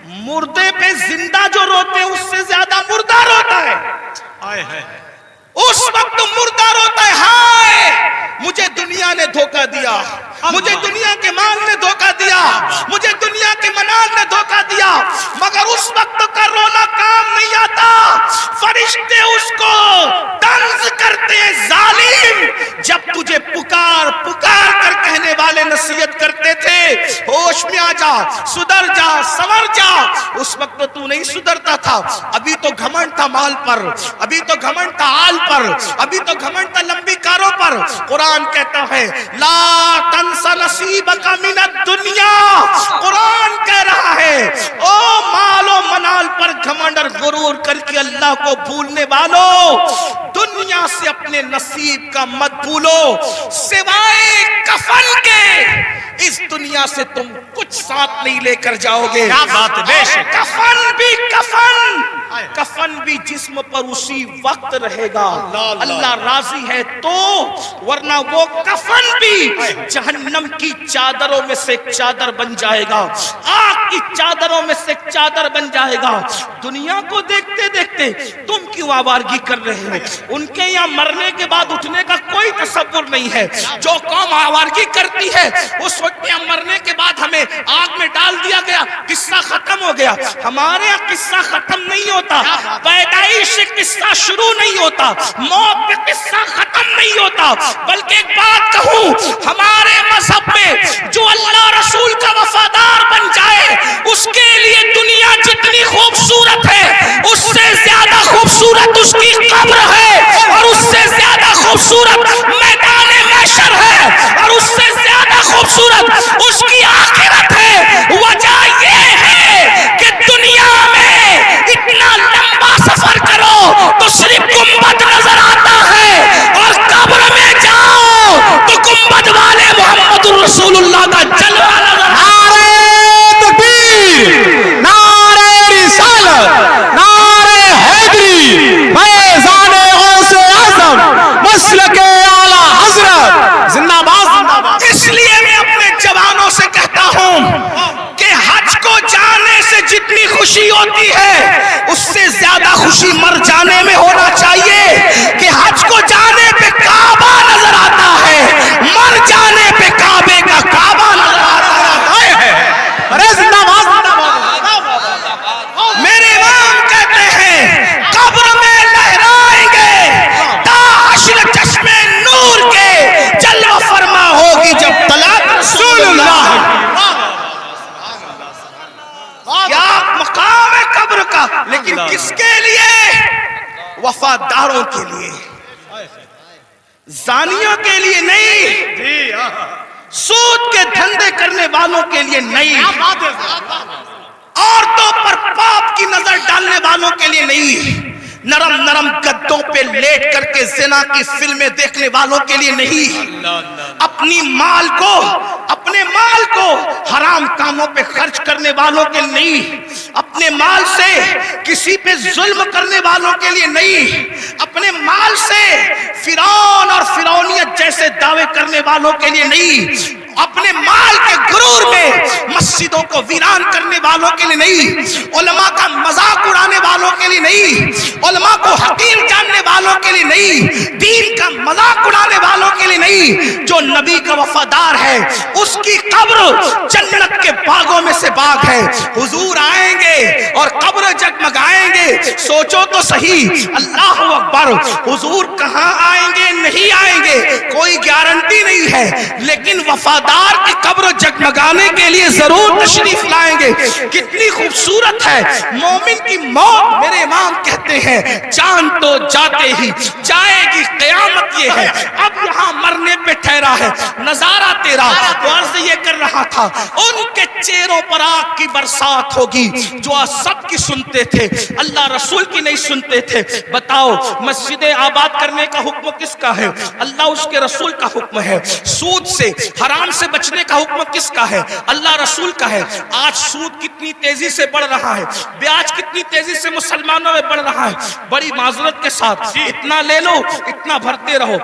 مردے پہ زندہ جو روتے ہیں اس سے زیادہ مردہ روتا ہے. اس وقت مردہ روتا ہے ہائے مجھے دنیا نے دھوکہ دیا, مجھے دنیا کے مال نے دھوکہ دیا, مجھے دنیا کے منال نے دھوکہ دیا. مگر اس وقت کا رونا کام نہیں آتا. فرشتے اس کو طنز کرتے ہیں ظالم. جب تجھے پکار پکار کر کہنے والے نصیحت کرتے تھے ہوش میں آ جا, سدھر جا, سنور جا, اس وقت تو نہیں سدھرتا تھا. ابھی تو گھمنڈ تھا مال پر, ابھی تو گھمنڈ تھا آل پر, ابھی تو گھمنڈ تھا لمبی کاروں پر. قرآن کہتا ہے لا تنس نصیبک من الدنیا. قرآن کہہ رہا ہے او مال و منال پر گھمنڈ اور غرور کر کے اللہ کو بھولنے والو, دنیا سے اپنے نصیب کا مت بھولو. سوائے کفن کے اس دنیا سے تم کچھ ساتھ نہیں لے کر جاؤ گے. کیا بات ہے, بے شک. کفن بھی کفن, کفن بھی جسم پر اسی وقت رہے گا اللہ راضی ہے تو, ورنہ وہ کفن بھی جہنم کی چادروں میں سے ایک چادر بن جائے گا, آگ کی چادروں میں سے ایک چادر بن جائے گا. دنیا کو دیکھتے دیکھتے تم کیوں آوارگی کر رہے ہو؟ ان کے یہاں مرنے کے بعد اٹھنے کا کوئی تصور نہیں ہے. جو قوم آوارگی کرتی ہے وہ سوچتے ہیں مرنے کے بعد ہمیں آگ میں ڈال دیا گیا, قصہ ختم ہو گیا. ہمارے یہاں قصہ ختم نہیں ہوتا, پیدائش سے قصہ شروع نہیں ہوتا, موت پہ قصہ ختم نہیں ہوتا. بلکہ ایک بات کہوں, ہمارے مذہب میں جو اللہ رسول کا وفادار بن جائے اس کے لیے دنیا جتنی خوبصورت ہے اس سے زیادہ خوبصورت اس کی قبر ہے, اور اس سے زیادہ خوبصورت میدان محشر ہے, اور اس سے زیادہ خوبصورت اس کی آخرت ہے. وجہ یہ ہے کہ دنیا میں اتنا لمبا سفر کرو تو صرف گنبد نظر آتا ہے, اور قبر میں جاؤ تو گنبد والے محمد رسول اللہ کا جلوہ نظر آتا ہے. نعرہ تکبیر, نعرہ رسالت, نعرہ حیدری, فیضان غوث اعظم, مسلک اعلیٰ حضرت, زندہ باد زندہ باد. اس لیے میں اپنے جوانوں سے کہتا ہوں کہ حج کو جانے سے جتنی خوشی ہوتی ہے اس سے زیادہ خوشی مر جانے میں ہونا چاہیے. کہ حج کو جانے پہ کعبہ نظر آتا ہے, مر جانے پہ کعبے کا کعبہ نظر آتا ہے. ارے زندہ باد زندہ باد. میرے امام کہتے ہیں قبر میں لہرائیں گے تا حشر چشمے نور کے, جلوہ فرما ہوگی جب طلعت رسول اللہ. کیا مقام ہے قبر کا, لیکن کس کے لیے؟ وفاداروں کے لیے, زانیوں کے لیے نہیں, سود کے دھندے کرنے والوں کے لیے نہیں, عورتوں پر پاپ کی نظر ڈالنے والوں کے لیے نہیں, نرم نرم گدوں پہ لیٹ کر کے زنا کی فلمیں دیکھنے والوں کے لیے نہیں, اپنے مال کو حرام کاموں پہ خرچ کرنے والوں کے لیے نہیں, اپنے مال سے کسی پہ ظلم کرنے والوں کے لیے نہیں, اپنے مال سے فرعون اور فرعونیت جیسے دعوے کرنے والوں کے لیے نہیں, اپنے مال کے غرور میں مسجدوں کو ویران کرنے والوں کے لیے نہیں, علماء کا مذاق اڑانے والوں کے لیے نہیں, علماء کو حقیر جاننے والوں کے لیے نہیں, دین کا مذاق اڑانے والوں کے لیے نہیں. جو نبی کا وفادار ہے اس کی قبر جنت کے باغوں میں سے باغ ہے. حضور آئیں گے اور قبر جگمگائیں گے. سوچو تو صحیح, اللہ اکبر, حضور کہاں آئیں گے نہیں آئیں گے کوئی گارنٹی نہیں ہے, لیکن وفادار کی قبر جگمگانے کے لیے ضرور تشریف لائیں گے. کتنی خوبصورت ہے مومن کی موت. میرے امام کہتے ہیں جان تو جاتے ہی جائے گی قیامت. یہ ہے اب یہاں مرنے پہ ٹھہرا ہے نظارہ تیرا. تو عرض یہ کر رہا تھا ان کے چہروں پر آگ کی برسات ہوگی جو سب کی سنتے تھے, اللہ رسول کی نہیں سنتے تھے. بتاؤ مسجد آباد کرنے کا حکم کس کا ہے؟ اللہ اس کے رسول کا حکم ہے. سود سے حرام سے بچنے کا حکم کس کا ہے؟ اللہ رسول کا ہے. آج سود کتنی تیزی سے بڑھ رہا ہے, بیاج کتنی تیزی سے مسلمانوں میں بڑھ رہا ہے. بڑی معذرت کے ساتھ اتنا لے لو اتنا بھرتے رہو,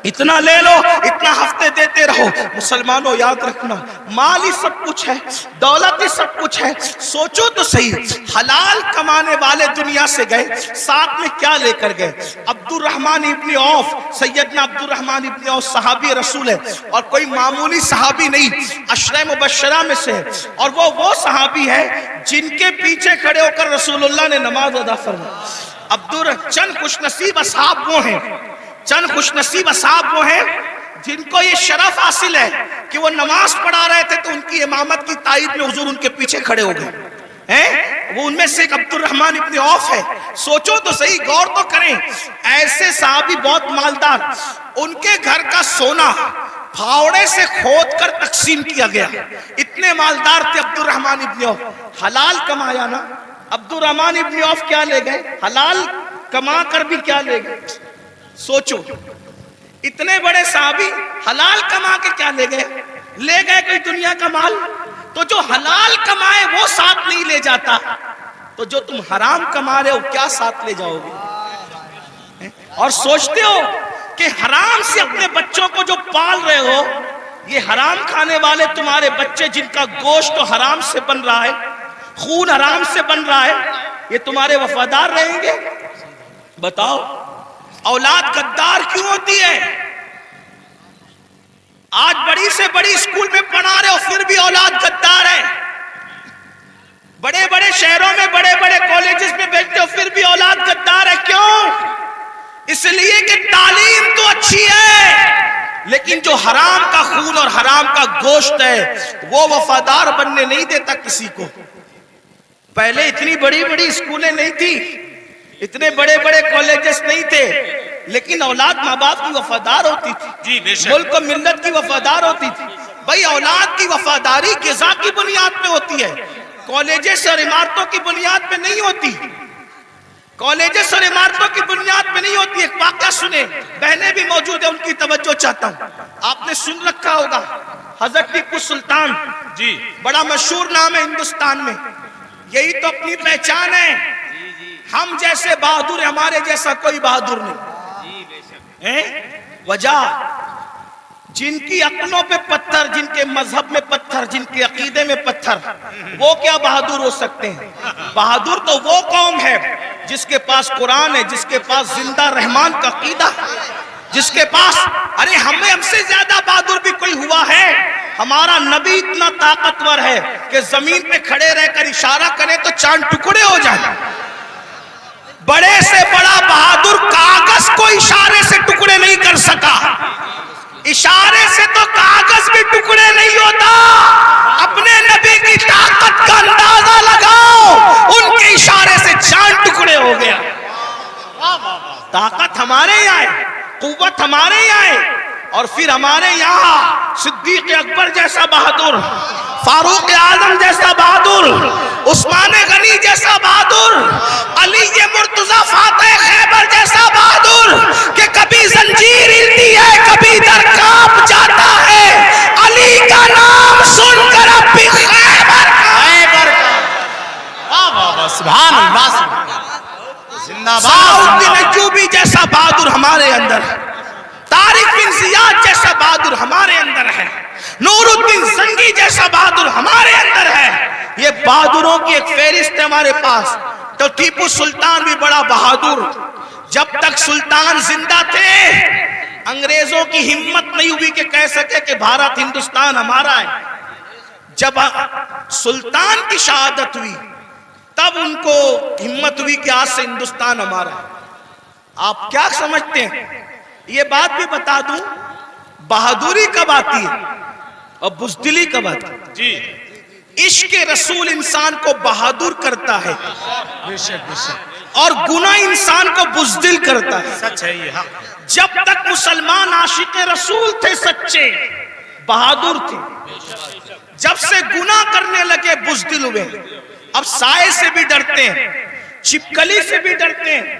اتنا لے لو، اتنا ہفتے دیتے رہو۔ مسلمانوں یاد رکھنا، مال ہی سب کچھ ہے، دولت ہی سب کچھ ہے۔ سوچو تو صحیح، حلال کمانے والے دنیا سے گئے، ساتھ میں کیا لے کر گئے؟ عبد الرحمن ابن عوف، سیدنا عبد الرحمن ابن عوف صحابی رسول ہے، اور کوئی معمولی صحابی نہیں، عشرہ مبشرہ میں سے ہے، اور وہ صحابی ہے جن کے پیچھے کھڑے ہو کر رسول اللہ نے نماز ادا فرمائی۔ چند خوش نصیب اصحاب وہ ہیں، چند خوش نصیب اصحاب وہ ہیں جن کو یہ شرف حاصل ہے کہ وہ نماز پڑھا رہے تھے تو ان کی امامت کی تائید میں حضور ان کے پیچھے کھڑے ہو گئے۔ وہ ان میں سے ایک عبد الرحمن ابن عوف ہے۔ سوچو تو صحیح، غور تو کریں، ایسے صحابی بہت مالدار، ان کے گھر کا سونا پھاوڑے سے کھود کر تقسیم کیا گیا، اتنے مالدار تھے عبد الرحمن ابن عوف۔ حلال کمایا نا، عبد الرحمن ابن عوف کیا لے گئے؟ حلال کما کر بھی کیا لے گئے؟ سوچو، اتنے بڑے صحابی حلال کما کے کیا لے گئے؟ لے گئے کوئی دنیا کا مال؟ تو جو حلال کمائے وہ ساتھ نہیں لے جاتا، تو جو تم حرام کما رہے ہو کیا ساتھ لے جاؤ گے؟ اور سوچتے ہو کہ حرام سے اپنے بچوں کو جو پال رہے ہو، یہ حرام کھانے والے تمہارے بچے جن کا گوشت حرام سے بن رہا ہے، خون حرام سے بن رہا ہے، یہ تمہارے وفادار رہیں گے؟ بتاؤ، اولاد غدار کیوں ہوتی ہے؟ آج بڑی سے بڑی اسکول میں پڑھا رہے ہو پھر بھی اولاد غدار ہے، بڑے بڑے شہروں میں بڑے بڑے کالجز میں بیٹھتے ہو پھر بھی اولاد غدار ہے۔ کیوں؟ اس لیے کہ تعلیم تو اچھی ہے، لیکن جو حرام کا خون اور حرام کا گوشت ہے وہ وفادار بننے نہیں دیتا کسی کو۔ پہلے اتنی بڑی بڑی اسکولیں نہیں تھی، اتنے بڑے بڑے کالجز نہیں تھے، لیکن اولاد ماں باپ کی وفادار ہوتی تھی، ملک و ملت کی وفادار ہوتی تھی۔ بھائی اولاد کی وفاداری غذا کی بنیاد پہ ہوتی ہے، کالجز اور عمارتوں کی بنیاد پہ نہیں ہوتی، کالجز اور عمارتوں کی بنیاد پہ نہیں ہوتی۔ ایک واقعہ سنیں، بہنیں بھی موجود ہیں، ان کی توجہ چاہتا ہوں۔ آپ نے سن رکھا ہوگا حضرت ٹیپو سلطان، جی بڑا مشہور نام ہے ہندوستان میں، یہی تو اپنی پہچان ہے، ہم جیسے بہادر، ہمارے جیسا کوئی بہادر نہیں۔ وجہ جن کی عقلوں پہ پتھر، جن کے مذہب میں پتھر، جن کے عقیدے میں پتھر، وہ کیا بہادر ہو سکتے ہیں؟ بہادر تو وہ قوم ہے جس کے پاس قرآن ہے، جس کے پاس زندہ رحمان کا عقیدہ، جس کے پاس، ارے ہم سے زیادہ بہادر بھی کوئی ہوا ہے؟ ہمارا نبی اتنا طاقتور ہے کہ زمین پہ کھڑے رہ کر اشارہ کریں تو چاند ٹکڑے ہو جائیں۔ بڑے سے بڑا بہادر کاغذ کو اشارے سے ٹکڑے نہیں کر سکا، اشارے سے تو کاغذ بھی ٹکڑے نہیں ہوتا۔ اپنے نبی کی طاقت کا اندازہ لگاؤ، ان کے اشارے سے چاند ٹکڑے ہو گیا۔ طاقت ہمارے یہاں ہے، قوت ہمارے یہاں ہے، اور پھر ہمارے یہاں صدیق اکبر جیسا بہادر، فاروق اعظم جیسا بہادر، عثمان غنی جیسا بہادر، علی مرتضی فاتح خیبر جیسا بہادر، کہ کبھی زنجیر ہلتی ہے کبھی در کانپ جاتا ہے، علی کا نام سن کر اب بھی خیبر سبحان اللہ، زندہ سعود بن ایوبی جیسا بہادر ہمارے اندر ہے، طارق بن زیاد جیسا بہادر ہمارے اندر ہے، نور الدین زنگی جیسا بہادر ہمارے اندر ہے۔ یہ بہادروں کی ایک فہرست ہے ہمارے پاس۔ تو ٹیپو سلطان بھی بڑا بہادر، جب تک سلطان زندہ تھے انگریزوں کی ہمت نہیں ہوئی کہ کہہ سکے کہ بھارت ہندوستان ہمارا ہے۔ جب سلطان کی شہادت ہوئی تب ان کو ہمت ہوئی کہ آج سے ہندوستان ہمارا ہے۔ آپ کیا سمجھتے ہیں؟ یہ بات بھی بتا دوں، بہادری کب آتی ہے اور بزدلی کب آتی ہے؟ جی، عشق رسول انسان کو بہادر کرتا ہے اور گناہ انسان کو بزدل کرتا ہے۔ سچ ہے یہ، جب تک مسلمان عاشق رسول تھے، سچے بہادر تھے، جب سے گناہ کرنے لگے بزدل ہوئے۔ اب سائے سے بھی ڈرتے ہیں، چھپکلی سے بھی ڈرتے ہیں،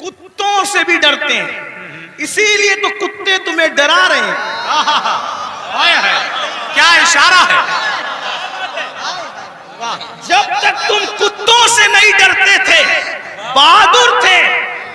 کتوں سے بھی ڈرتے ہیں، اسی لیے تو کتے تمہیں ڈرا رہے ہیں۔ کیا اشارہ ہے! جب تک تم کتوں سے نہیں ڈرتے تھے، بہادر تھے،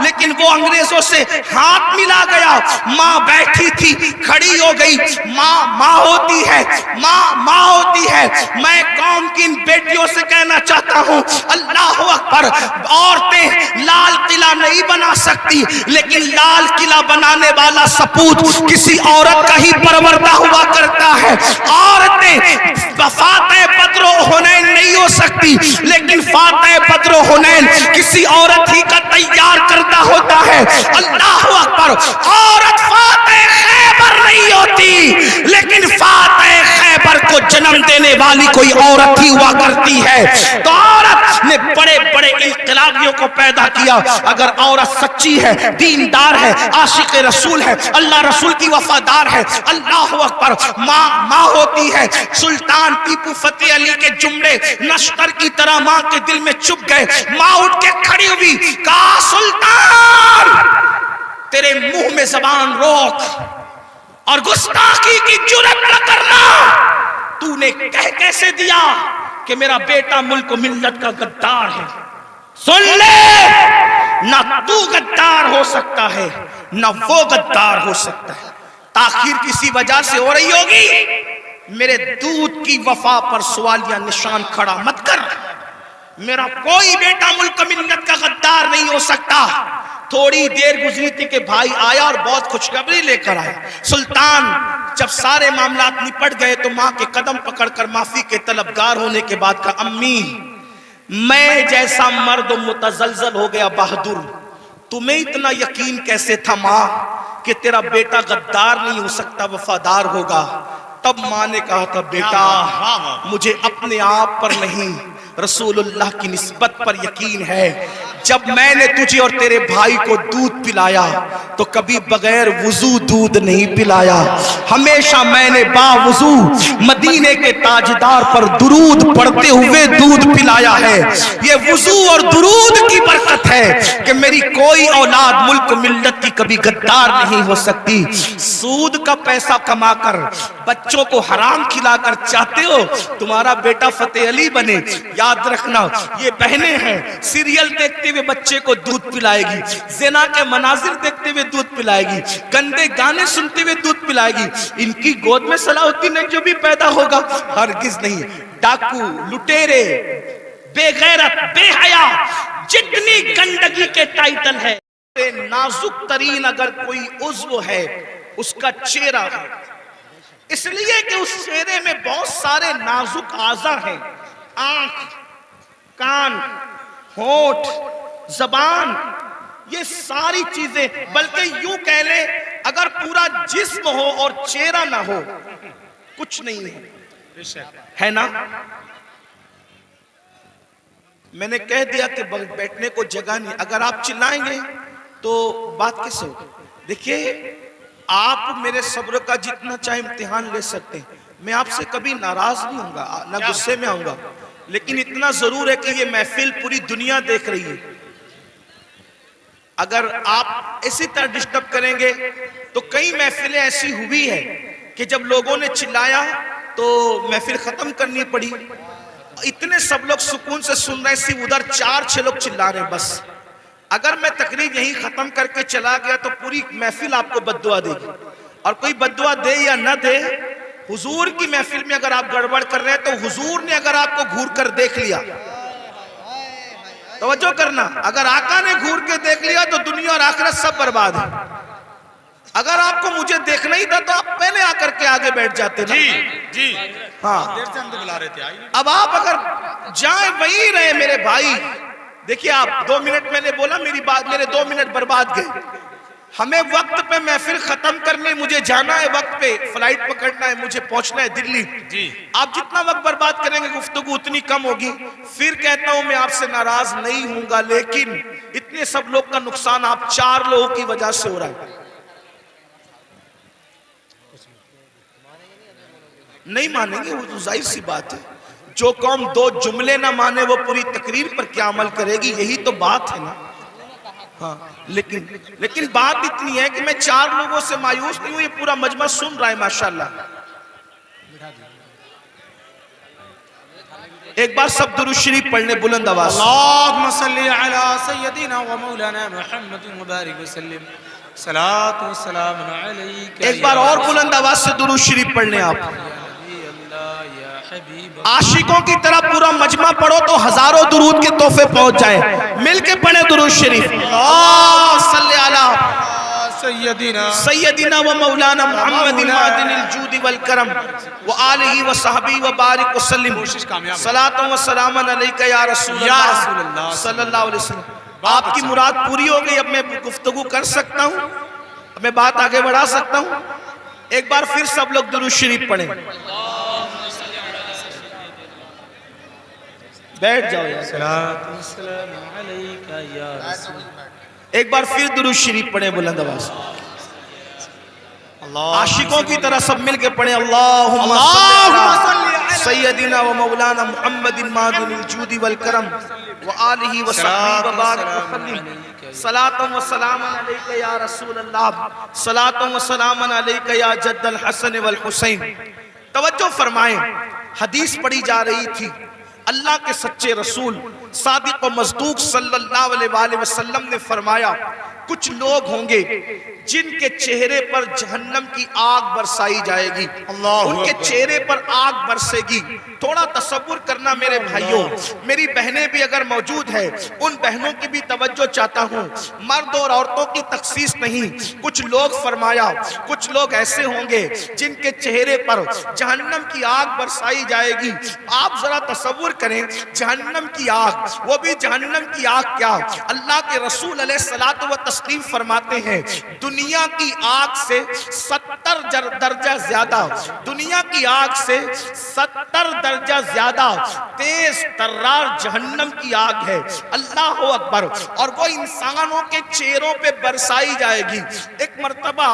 لیکن وہ انگریزوں سے ہاتھ ملا گیا. ماں بیٹھی تھی, کھڑی ہو گئی. ماں ہوتی ہے, ماں ہوتی ہے. میں قوم کی ان بیٹیوں سے کہنا چاہتا ہوں, اللہ اکبر, عورتیں لال قلعہ نہیں بنا سکتی لیکن لال قلعہ بنانے والا سپوت کسی عورت کا ہی پروردہ ہوا کرتا ہے. عورتیں فاتح بدر و حنین نہیں ہو سکتی لیکن فاتح بدر و حنین کسی عورت ہی کا تیار کردہ ہوتا ہے. اللہ اکبر. عورت فاتح خیبر نہیں ہوتی لیکن فاتح خیبر کو جنم دینے والی کوئی عورت ہی ہوا کرتی ہے. تو عورت نے بڑے بڑے انقلابیوں کو پیدا کیا. اگر عورت سچی ہے, دیندار ہے, عاشق رسول ہے, اللہ رسول کی وفادار ہے, اللہ اکبر, ماں ہوتی ہے. سلطان ٹیپو فتح علی کے جملے نشتر کی طرح ماں کے دل میں چپ گئے. ماں اٹھ کے کھڑی ہوئی, کہا سلطان تیرے منہ میں زبان روک اور گستاخی کی جرات نہ کرنا. تو نے کہہ کیسے دیا کہ میرا بیٹا ملک و ملت کا غدار ہے. سن لے, نہ تو غدار ہو سکتا ہے نہ وہ غدار ہو سکتا ہے. تاخیر کسی وجہ سے ہو رہی ہوگی, میرے دودھ کی وفا پر سوالیہ نشان کھڑا مت کر. میرا کوئی بیٹا ملک و ملت کا غدار نہیں ہو سکتا. تھوڑی دیر گزری تھی کہ بھائی آیا اور بہت خوشخبری لے کر آیا. سلطان جب سارے معاملات نپٹ گئے تو ماں کے قدم پکڑ کر معافی کے طلبگار ہونے کے بعد کہا, امی میں جیسا مرد متزلزل ہو گیا بہادر, تمہیں اتنا یقین کیسے تھا ماں کہ تیرا بیٹا غدار نہیں ہو سکتا, وفادار ہوگا. تب ماں نے کہا تھا, بیٹا مجھے اپنے آپ پر نہیں رسول اللہ کی نسبت پر یقین ہے. جب میں نے تجھے اور تیرے بھائی کو دودھ پلایا تو کبھی بغیر وضو دودھ نہیں پلایا. ہمیشہ میں نے باوضو مدینے کے تاجدار پر درود پڑھتے ہوئے دودھ پلایا ہے. یہ وضو اور درود کی برکت ہے کہ میری کوئی اولاد ملک و ملت کی کبھی غدار نہیں ہو سکتی. سود کا پیسہ کما کر بچوں کو حرام کھلا کر چاہتے ہو تمہارا بیٹا فتح علی بنے, یاد رکھنا یہ بہنیں ہیں, سیریل دیکھتے ہوئے بچے کو دودھ پلائے گی, زنا کے مناظر دیکھتے ہوئے دودھ پلائے گی, گندے گانے سنتے ہوئے دودھ پلائے گی. ان کی گود میں صلاح الدین جو بھی پیدا ہوگا ہرگز نہیں. ڈاکو, لٹیرے, بے غیرت, بے حیا, جتنی گندگی کے ٹائٹل ہے, نازک ترین اگر کوئی عضو ہے اس کا چہرہ ہے. اس لیے کہ اس چہرے میں بہت سارے نازک اعضاء ہیں, آنکھ, کان, ہونٹ, زبان, یہ ساری چیزیں. بلکہ یوں کہہ لیں اگر پورا جسم ہو اور چہرہ نہ ہو کچھ نہیں ہے نا. میں نے کہہ دیا کہ بیٹھنے کو جگہ نہیں. اگر آپ چلائیں گے تو بات کیسے ہوگی. دیکھیے آپ میرے صبر کا جتنا چاہے امتحان لے سکتے ہیں, میں آپ سے کبھی ناراض نہیں ہوں گا نہ غصے میں آؤں گا, لیکن اتنا ضرور ہے کہ یہ محفل پوری دنیا دیکھ رہی ہے. اگر آپ اسی طرح ڈسٹرب کریں گے تو کئی محفلیں ایسی ہوئی ہے کہ جب لوگوں نے چلایا تو محفل ختم کرنی پڑی. اتنے سب لوگ سکون سے سن رہے, صرف ادھر 4-6 لوگ چلا رہے ہیں بس. اگر میں تقریر یہیں ختم کر کے چلا گیا تو پوری محفل آپ کو بددعا دے گی, اور کوئی بددعا دے یا نہ دے, حضور کی محفل میں اگر آپ گڑبڑ کر رہے ہیں تو حضور نے اگر آپ کو گھور کر دیکھ لیا, توجہ کرنا, اگر آقا نے گھور کے دیکھ لیا تو دنیا اور آخرت سب برباد ہے. اگر آپ کو مجھے دیکھنا ہی تھا تو آپ پہلے آ کر کے آگے بیٹھ جاتے نا. جی ہاں, دیر سے ہم تو بلا رہے تھے. اب آپ اگر جائیں وہیں رہے میرے بھائی. دیکھیے آپ 2 منٹ میں نے بولا, میرے 2 منٹ برباد گئے. ہمیں وقت پہ محفل ختم کرنے, مجھے جانا ہے وقت پہ, فلائٹ پکڑنا ہے, مجھے پہنچنا ہے دلی. آپ جتنا وقت برباد کریں گے گفتگو اتنی کم ہوگی. پھر کہتا ہوں میں آپ سے ناراض نہیں ہوں گا, لیکن اتنے سب لوگ کا نقصان آپ 4 لوگوں کی وجہ سے ہو رہا ہے. نہیں مانیں گے, وہ تو ظاہر سی بات ہے. جو قوم 2 جملے نہ مانے وہ پوری تقریر پر کیا عمل کرے گی, یہی تو بات ہے نا. ہاں, لیکن بات اتنی ہے کہ میں 4 لوگوں سے مایوس نہیں ہوں, یہ پورا مجمع سن رہا ہے ماشاءاللہ. ایک بار سب درود شریف پڑھنے بلند آواز. اللهم صل على سيدنا ومولانا محمد وبارك وسلم صلاة والسلام عليك. ایک بار اور بلند آواز سے درود شریف پڑھنے آپ. عاشقوں کی طرح پورا مجمع پڑھو تو ہزاروں درود کے تحفے پہنچ جائیں. مل کے پڑھیں درود شریف. اللہم صلی علی سیدنا و مولانا محمد معدن الجود والکرم وآلہ وصحبہ وبارک وسلم صلاۃ و سلام علیکہ یا رسول اللہ صلی اللہ علیہ وسلم. آپ کی مراد پوری ہو گئی. اب میں گفتگو کر سکتا ہوں, اب میں بات آگے بڑھا سکتا ہوں. ایک بار پھر سب لوگ درود شریف پڑھیں. بیٹھ جاؤ یار. ایک بار پھر درود شریف پڑھیں بلند آواز. عاشقوں کی طرح سب مل کے پڑھیں. اللہم صلی علی سیدنا و مولانا محمد معدن الجود والکرم وآلہ وصحبہ وبارک وسلم صلاۃ و سلام علیکہ یا رسول اللہ صلاۃ و سلام علیکہ یا جد الحسن والحسین. توجہ فرمائیں, حدیث پڑھی جا رہی تھی. اللہ کے سچے رسول صادق و مصدوق صلی اللہ علیہ وآلہ وسلم نے فرمایا کچھ لوگ ہوں گے جن کے چہرے پر جہنم کی آگ برسائی جائے گی. ان کے چہرے پر آگ برسے گی. تھوڑا تصور کرنا میرے بھائیوں, میری بہنیں بھی اگر موجود ہیں, ان بہنوں کی بھی توجہ چاہتا ہوں. مرد اور عورتوں کی تخصیص نہیں. کچھ لوگ فرمایا کچھ لوگ ایسے ہوں گے جن کے چہرے پر جہنم کی آگ برسائی جائے گی. آپ ذرا تصور کریں, جہنم کی آگ, وہ بھی جہنم کی آگ کیا, اللہ کے رسول علیہ الصلوۃ والتسلیم فرماتے ہیں دنیا کی آگ سے 70 درجہ زیادہ, دنیا کی آگ سے 70 درجہ زیادہ تیز ترار جہنم کی آگ ہے. اللہ اکبر. اور وہ انسانوں کے چہروں پہ برسائی جائے گی. ایک مرتبہ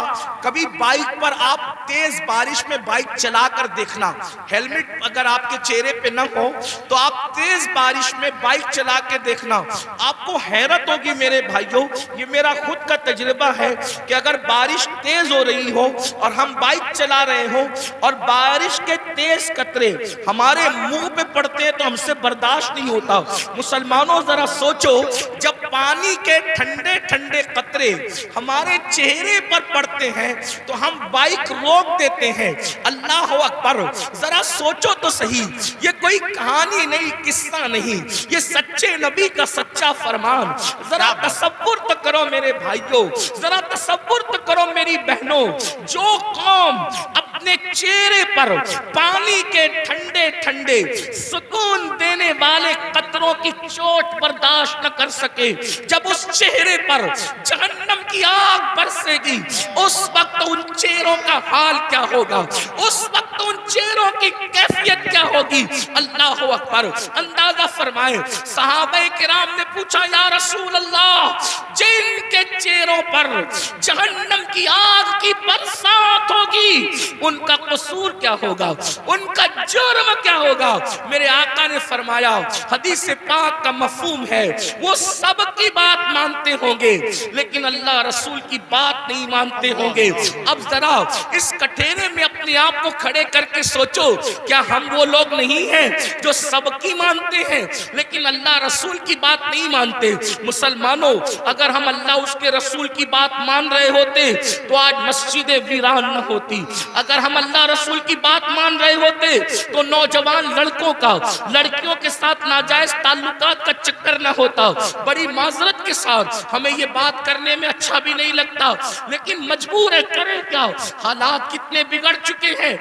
کبھی بائک پر آپ تیز بارش میں بائک چلا کر دیکھنا, ہیلمٹ اگر آپ کے چہرے پہ نہ ہو تو آپ تیز بارش میں بائک چلا کے دیکھنا, آپ کو حیرت ہوگی میرے بھائیوں. یہ میرا خود کا تجربہ ہے کہ اگر بارش تیز ہو رہی ہو اور ہم بائک چلا رہے ہوں اور بارش کے تیز قطرے ہمارے منہ پہ پڑتے ہیں تو ہم سے برداشت نہیں ہوتا. مسلمانوں ذرا سوچو, جب پانی کے ٹھنڈے ٹھنڈے قطرے ہمارے چہرے پر پڑتے ہیں تو ہم بائک روک دیتے ہیں. اللہ اکبر. ذرا سوچو تو صحیح, یہ کوئی کہانی نہیں, قصہ نہیں, یہ سچے نبی کا سچا فرمان. ذرا تصور تو کرو میرے بھائیوں, ذرا تصور تو کرو میری بہنوں, جو قوم اپنے چہرے پر پانی کے ٹھنڈے ٹھنڈے سکون دینے والے قطروں کی چوٹ برداشت نہ کر سکے, جب اس چہرے پر جہنم کی آگ برسے گی اس وقت ان چہروں کا حال کیا ہوگا, اس وقت ان چہروں کی کیفیت کیا ہوگی. اللہ اکبر. اندازہ فرمائیں, صحابہ کرام نے پوچھا یا رسول اللہ, جن کے چہروں پر جہنم کی آگ کی برسات ہوگی ان کا قصور کیا ہوگا, ان کا جرم کیا ہوگا. میرے آقا نے فرمایا, حدیث پاک کا مفہوم ہے وہ سب کی بات مانتے ہوں گے لیکن اللہ رسول کی بات نہیں مانتے ہوں گے. اب ذرا اس کٹھیرے میں اپنے آپ کو کھڑے کر کے سوچو, کیا ہم وہ لوگ نہیں ہیں جو سب کی مانتے ہیں لیکن اللہ رسول کی بات نہیں مانتے. مسلمانوں, اگر ہم اللہ اس کے رسول کی بات مان رہے ہوتے تو آج مسجد ویران نہ ہوتی. اگر ہم اللہ رسول کی بات مان رہے ہوتے تو نوجوان لڑکوں کا لڑکیوں کے ساتھ ناجائز تعلقات کا چکر نہ ہوتا. بڑی معذرت کے ساتھ ہمیں یہ بات کرنے میں اچھا بھی نہیں لگتا لیکن مجبور ہے, کریں کیا, حالات کتنے بگڑ چکے ہیں.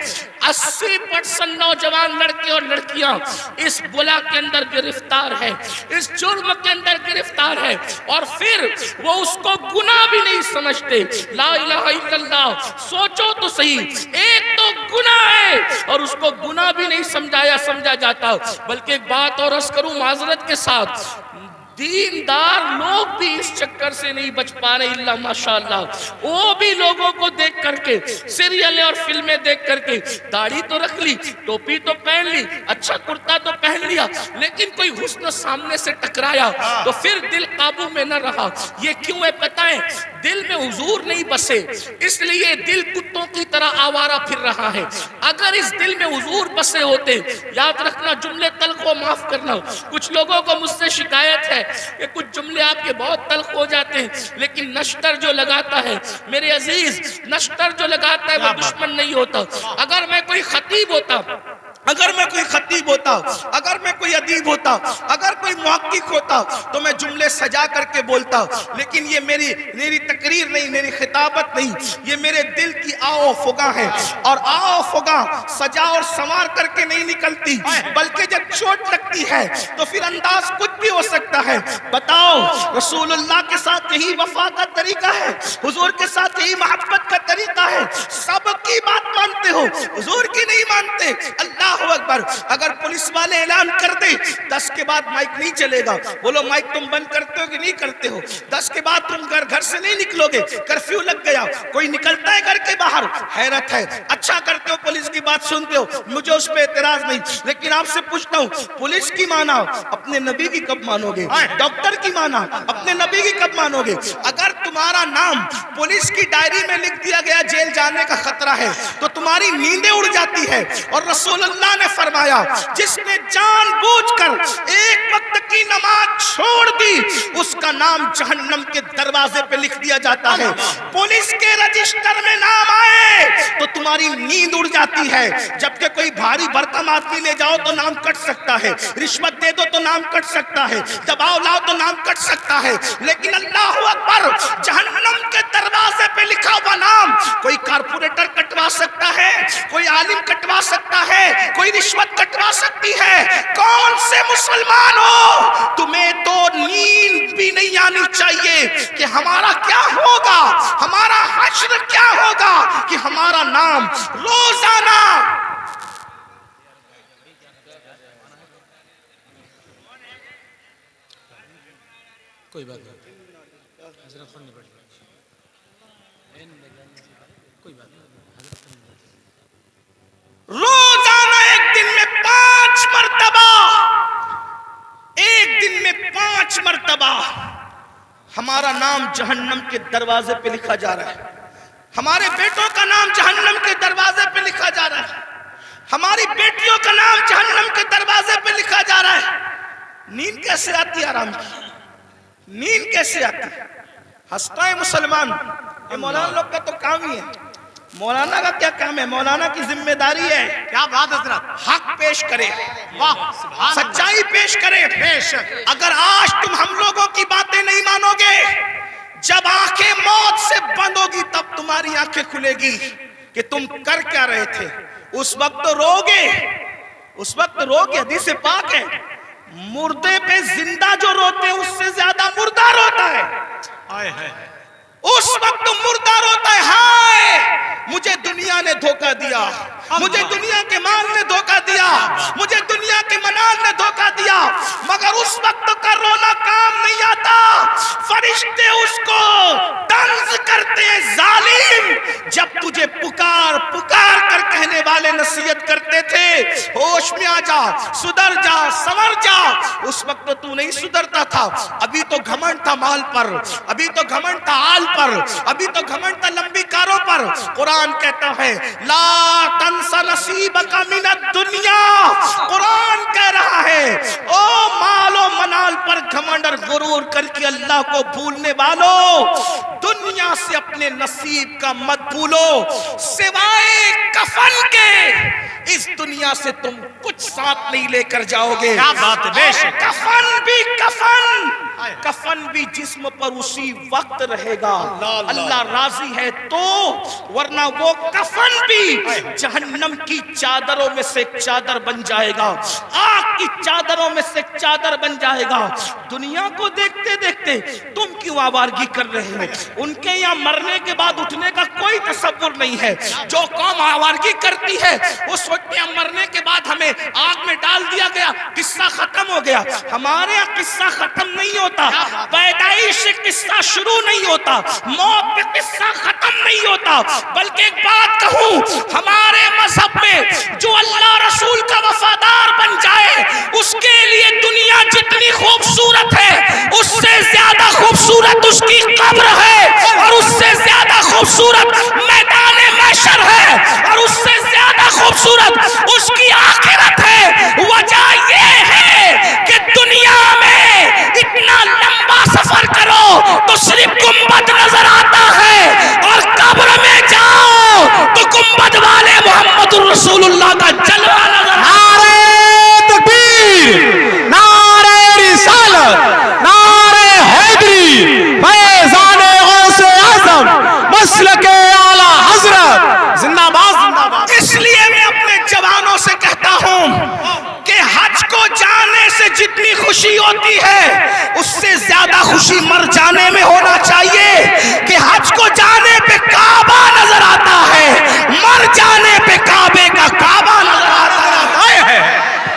80% نوجوان لڑکے اور لڑکیاں اس بلا کے اندر گرفتار ہے, اس جرم کے اندر گرفتار ہے, اور پھر وہ اس کو گناہ بھی نہیں سمجھتے. لا الہ الا اللہ. سوچو تو صحیح, ایک تو گناہ ہے اور اس کو گناہ بھی نہیں سمجھا جاتا. بلکہ ایک بات اور عرض کروں معذرت کے ساتھ, دیندار لوگ بھی اس چکر سے نہیں بچ پا رہے اللہ ماشاءاللہ. وہ بھی لوگوں کو دیکھ کر کے, سیریلیں اور فلمیں دیکھ کر کے, داڑھی تو رکھ لی, ٹوپی تو پہن لی, اچھا کرتا تو پہن لیا, لیکن کوئی حسن سامنے سے ٹکرایا تو پھر دل قابو میں نہ رہا. یہ کیوں ہے پتہ ہے؟ دل میں حضور نہیں بسے، اس لیے دل کتوں کی طرح آوارہ پھر رہا ہے۔ اگر اس دل میں حضور بسے ہوتے، یاد رکھنا جملے تلخ کو معاف کرنا، کچھ لوگوں کو مجھ سے شکایت ہے کہ کچھ جملے آپ کے بہت تلخ ہو جاتے ہیں، لیکن نشتر جو لگاتا ہے میرے عزیز، نشتر جو لگاتا ہے وہ دشمن نہیں ہوتا۔ اگر میں کوئی خطیب ہوتا، اگر میں کوئی خطیب ہوتا، اگر میں کوئی ادیب ہوتا، اگر کوئی محقق ہوتا تو میں جملے سجا کر کے بولتا، لیکن یہ میری تقریر نہیں، میری خطابت نہیں، یہ میرے دل کی آو فغاں ہے، اور آو فغاں سجا اور سنوار کر کے نہیں نکلتی، بلکہ جب چوٹ لگتی ہے تو پھر انداز کچھ بھی ہو سکتا ہے۔ بتاؤ رسول اللہ کے ساتھ یہی وفا کا طریقہ ہے، حضور کے ساتھ یہی محبت کا طریقہ ہے، سب کی بات مانتے ہو، حضور کی نہیں مانتے۔ اللہ اکبر، اگر پولیس والے اعلان کر دے 10 کے بعد مائک نہیں چلے گا، بولو مائک تم بند کرتے ہو کہ نہیں کرتے ہو؟ 10 کے بعد تم گھر سے نہیں نکلو گے، کرفیو لگ گیا، کوئی نکلتا ہے گھر کے باہر؟ حیرت ہے، اچھا کرتے ہو پولیس کی بات سنتے ہو، مجھے اس پہ اعتراض نہیں، لیکن آپ سے پوچھتا ہوں پولیس کی مانا اپنے نبی کی کب مانو گے؟ ڈاکٹر کی مانا اپنے نبی کی کب مانو گے؟ اگر تمہارا نام پولیس کی ڈائری میں لکھ دیا گیا جیل جانے کا خطرہ ہے تو تمہاری نیندیں اڑ جاتی ہے، اور رسول اللہ نے فرمایا جس نے جان بوجھ کر ایک وقت کی نماز چھوڑ دی اس کا نام جہنم کے دروازے پہ لکھ دیا جاتا ہے۔ پولیس کے رجسٹر میں نام آئے تو تمہاری نیند اڑ جاتی ہے، جبکہ کوئی بھاری بھرکم آدمی لے جاؤ تو نام کٹ سکتا ہے، رشوت دے دو تو نام کٹ سکتا ہے، دباؤ لاؤ تو نام کٹ سکتا ہے، لیکن اللہ اکبر، جہنم کے دروازے پہ لکھا ہوا نام کوئی کارپوریٹر کٹوا سکتا ہے، کوئی عالم کٹوا سکتا ہے، کوئی رشوت کٹوا سکتی ہے؟ کون سے مسلمان ہو؟ تمہیں تو نیند بھی نہیں آنی چاہیے کہ ہمارا کیا ہوگا، ہمارا حشر کیا ہوگا، کہ ہمارا نام روزانہ کوئی بات نہیں، حضرت خود نہیں پڑھ کوئی بات نہیں، روزانہ ایک دن میں 5 مرتبہ، ایک دن میں 5 مرتبہ ہمارا نام جہنم کے دروازے پہ لکھا جا رہا ہے، ہمارے بیٹوں کا نام جہنم کے دروازے پہ لکھا جا رہا ہے، ہماری بیٹیوں کا نام جہنم کے دروازے پہ لکھا جا رہا ہے۔ نیند کیسے آتی ہے آرام کی؟ نیند کیسے آتی ہے؟ ہنستا ہے مسلمان، یہ مولانا لوگ کا تو کام ہی ہے، مولانا کا کیا کام ہے؟ مولانا کی ذمہ داری ہے کیا بات حضرت، حق پیش کرے، واہ سبحان اللہ، سچائی پیش کرے۔ بے شک، اگر آج تم ہم لوگوں کی باتیں نہیں مانو گے، جب آنکھیں موت سے بند ہوگی تب تمہاری آنکھیں کھلے گی کہ تم کر کیا رہے تھے۔ اس وقت تو روگے، اس وقت روگے، حدیث پاک ہے مردے پہ زندہ جو روتے ہیں اس سے زیادہ مردہ روتا ہے۔ آئے ہے، اس وقت مردہ روتا ہے، ہائے مجھے دنیا نے دھوکہ دیا، مجھے دنیا کے مال نے دھوکہ دیا، مجھے دنیا کے منال نے دھوکہ دیا، مگر اس وقت کا رونا کام نہیں آتا۔ فرشتے اس کو طنز کرتے ہیں، ظالم، جب تجھے پکار پکار کر کہنے والے نصیحت کرتے تھے ہوش میں آ جا، سدھر جا، سنور جا، اس وقت تو نہیں سدھرتا تھا۔ ابھی تو گھمنڈ تھا مال پر، ابھی تو گھمنڈ تھا آل پر، ابھی تو گھمنڈ تھا لمبی کاروں پر۔ قرآن کہتا ہے لا تنس نصیبک من الدنیا، قرآن کہہ رہا ہے او مال و منال پر گھمنڈ اور غرور کر کے اللہ کو بھولنے والوں، دنیا سے اپنے نصیب کا مت بھولو، سوائے کفن کے اس دنیا سے تم کچھ ساتھ نہیں لے کر جاؤ گے۔ کیا بات ہے، بے شک، کفن بھی کفن، کفن بھی جسم پر اسی وقت رہے گا، اللہ راضی ہے تو، ورنہ وہ کفن بھی جہنم کی چادروں میں سے چادر بن جائے گا، آگ کی چادروں میں سے چادر بن جائے گا۔ دنیا کو دیکھتے دیکھتے تم کیوں آوارگی کر رہے ہو؟ ان کے یہاں مرنے کے بعد اٹھنے کا کوئی تصور نہیں ہے۔ جو قوم آوارگی کرتی ہے وہ سوچتے ہیں مرنے کے بعد ہمیں آگ میں ڈال دیا گیا، قصہ ختم ہو گیا۔ ہمارے یہاں قصہ ختم نہیں ہوتا، پیدائش سے قصہ شروع نہیں ہوتا، موت پہ قصہ ختم نہیں ہوتا، بلکہ ایک بات کہوں، ہمارے مذہب میں جو اللہ رسول کا وفادار بن جائے اس کے لیے دنیا جتنی خوبصورت ہے اس سے زیادہ خوبصورت اس کی قبر ہے، اور اس خوبصورت میدان محشر ہے اور اس سے زیادہ خوبصورت اس کی آخرت ہے. وجہ یہ ہے کہ دنیا میں اتنا لمبا سفر کرو تو صرف گنبد نظر آتا ہے اور قبر میں جاؤ تو گنبد والے محمد الرسول اللہ کا جلوہ نظر آتا ہے. نعرہ تکبیر، نعرہ رسالت، نعرہ حیدری، فیضان غوث اعظم، مسلک اعلی حضرت، زندہ باد زندہ باد. اس لیے میں اپنے جوانوں سے کہتا ہوں کہ حج کو جانے سے جتنی خوشی ہوتی ہے اس سے زیادہ خوشی مر جانے میں ہونا چاہیے کہ حج کو جانے پہ کعبہ نظر آتا ہے، مر جانے پہ کعبے کا کعبہ نظر آتا ہے.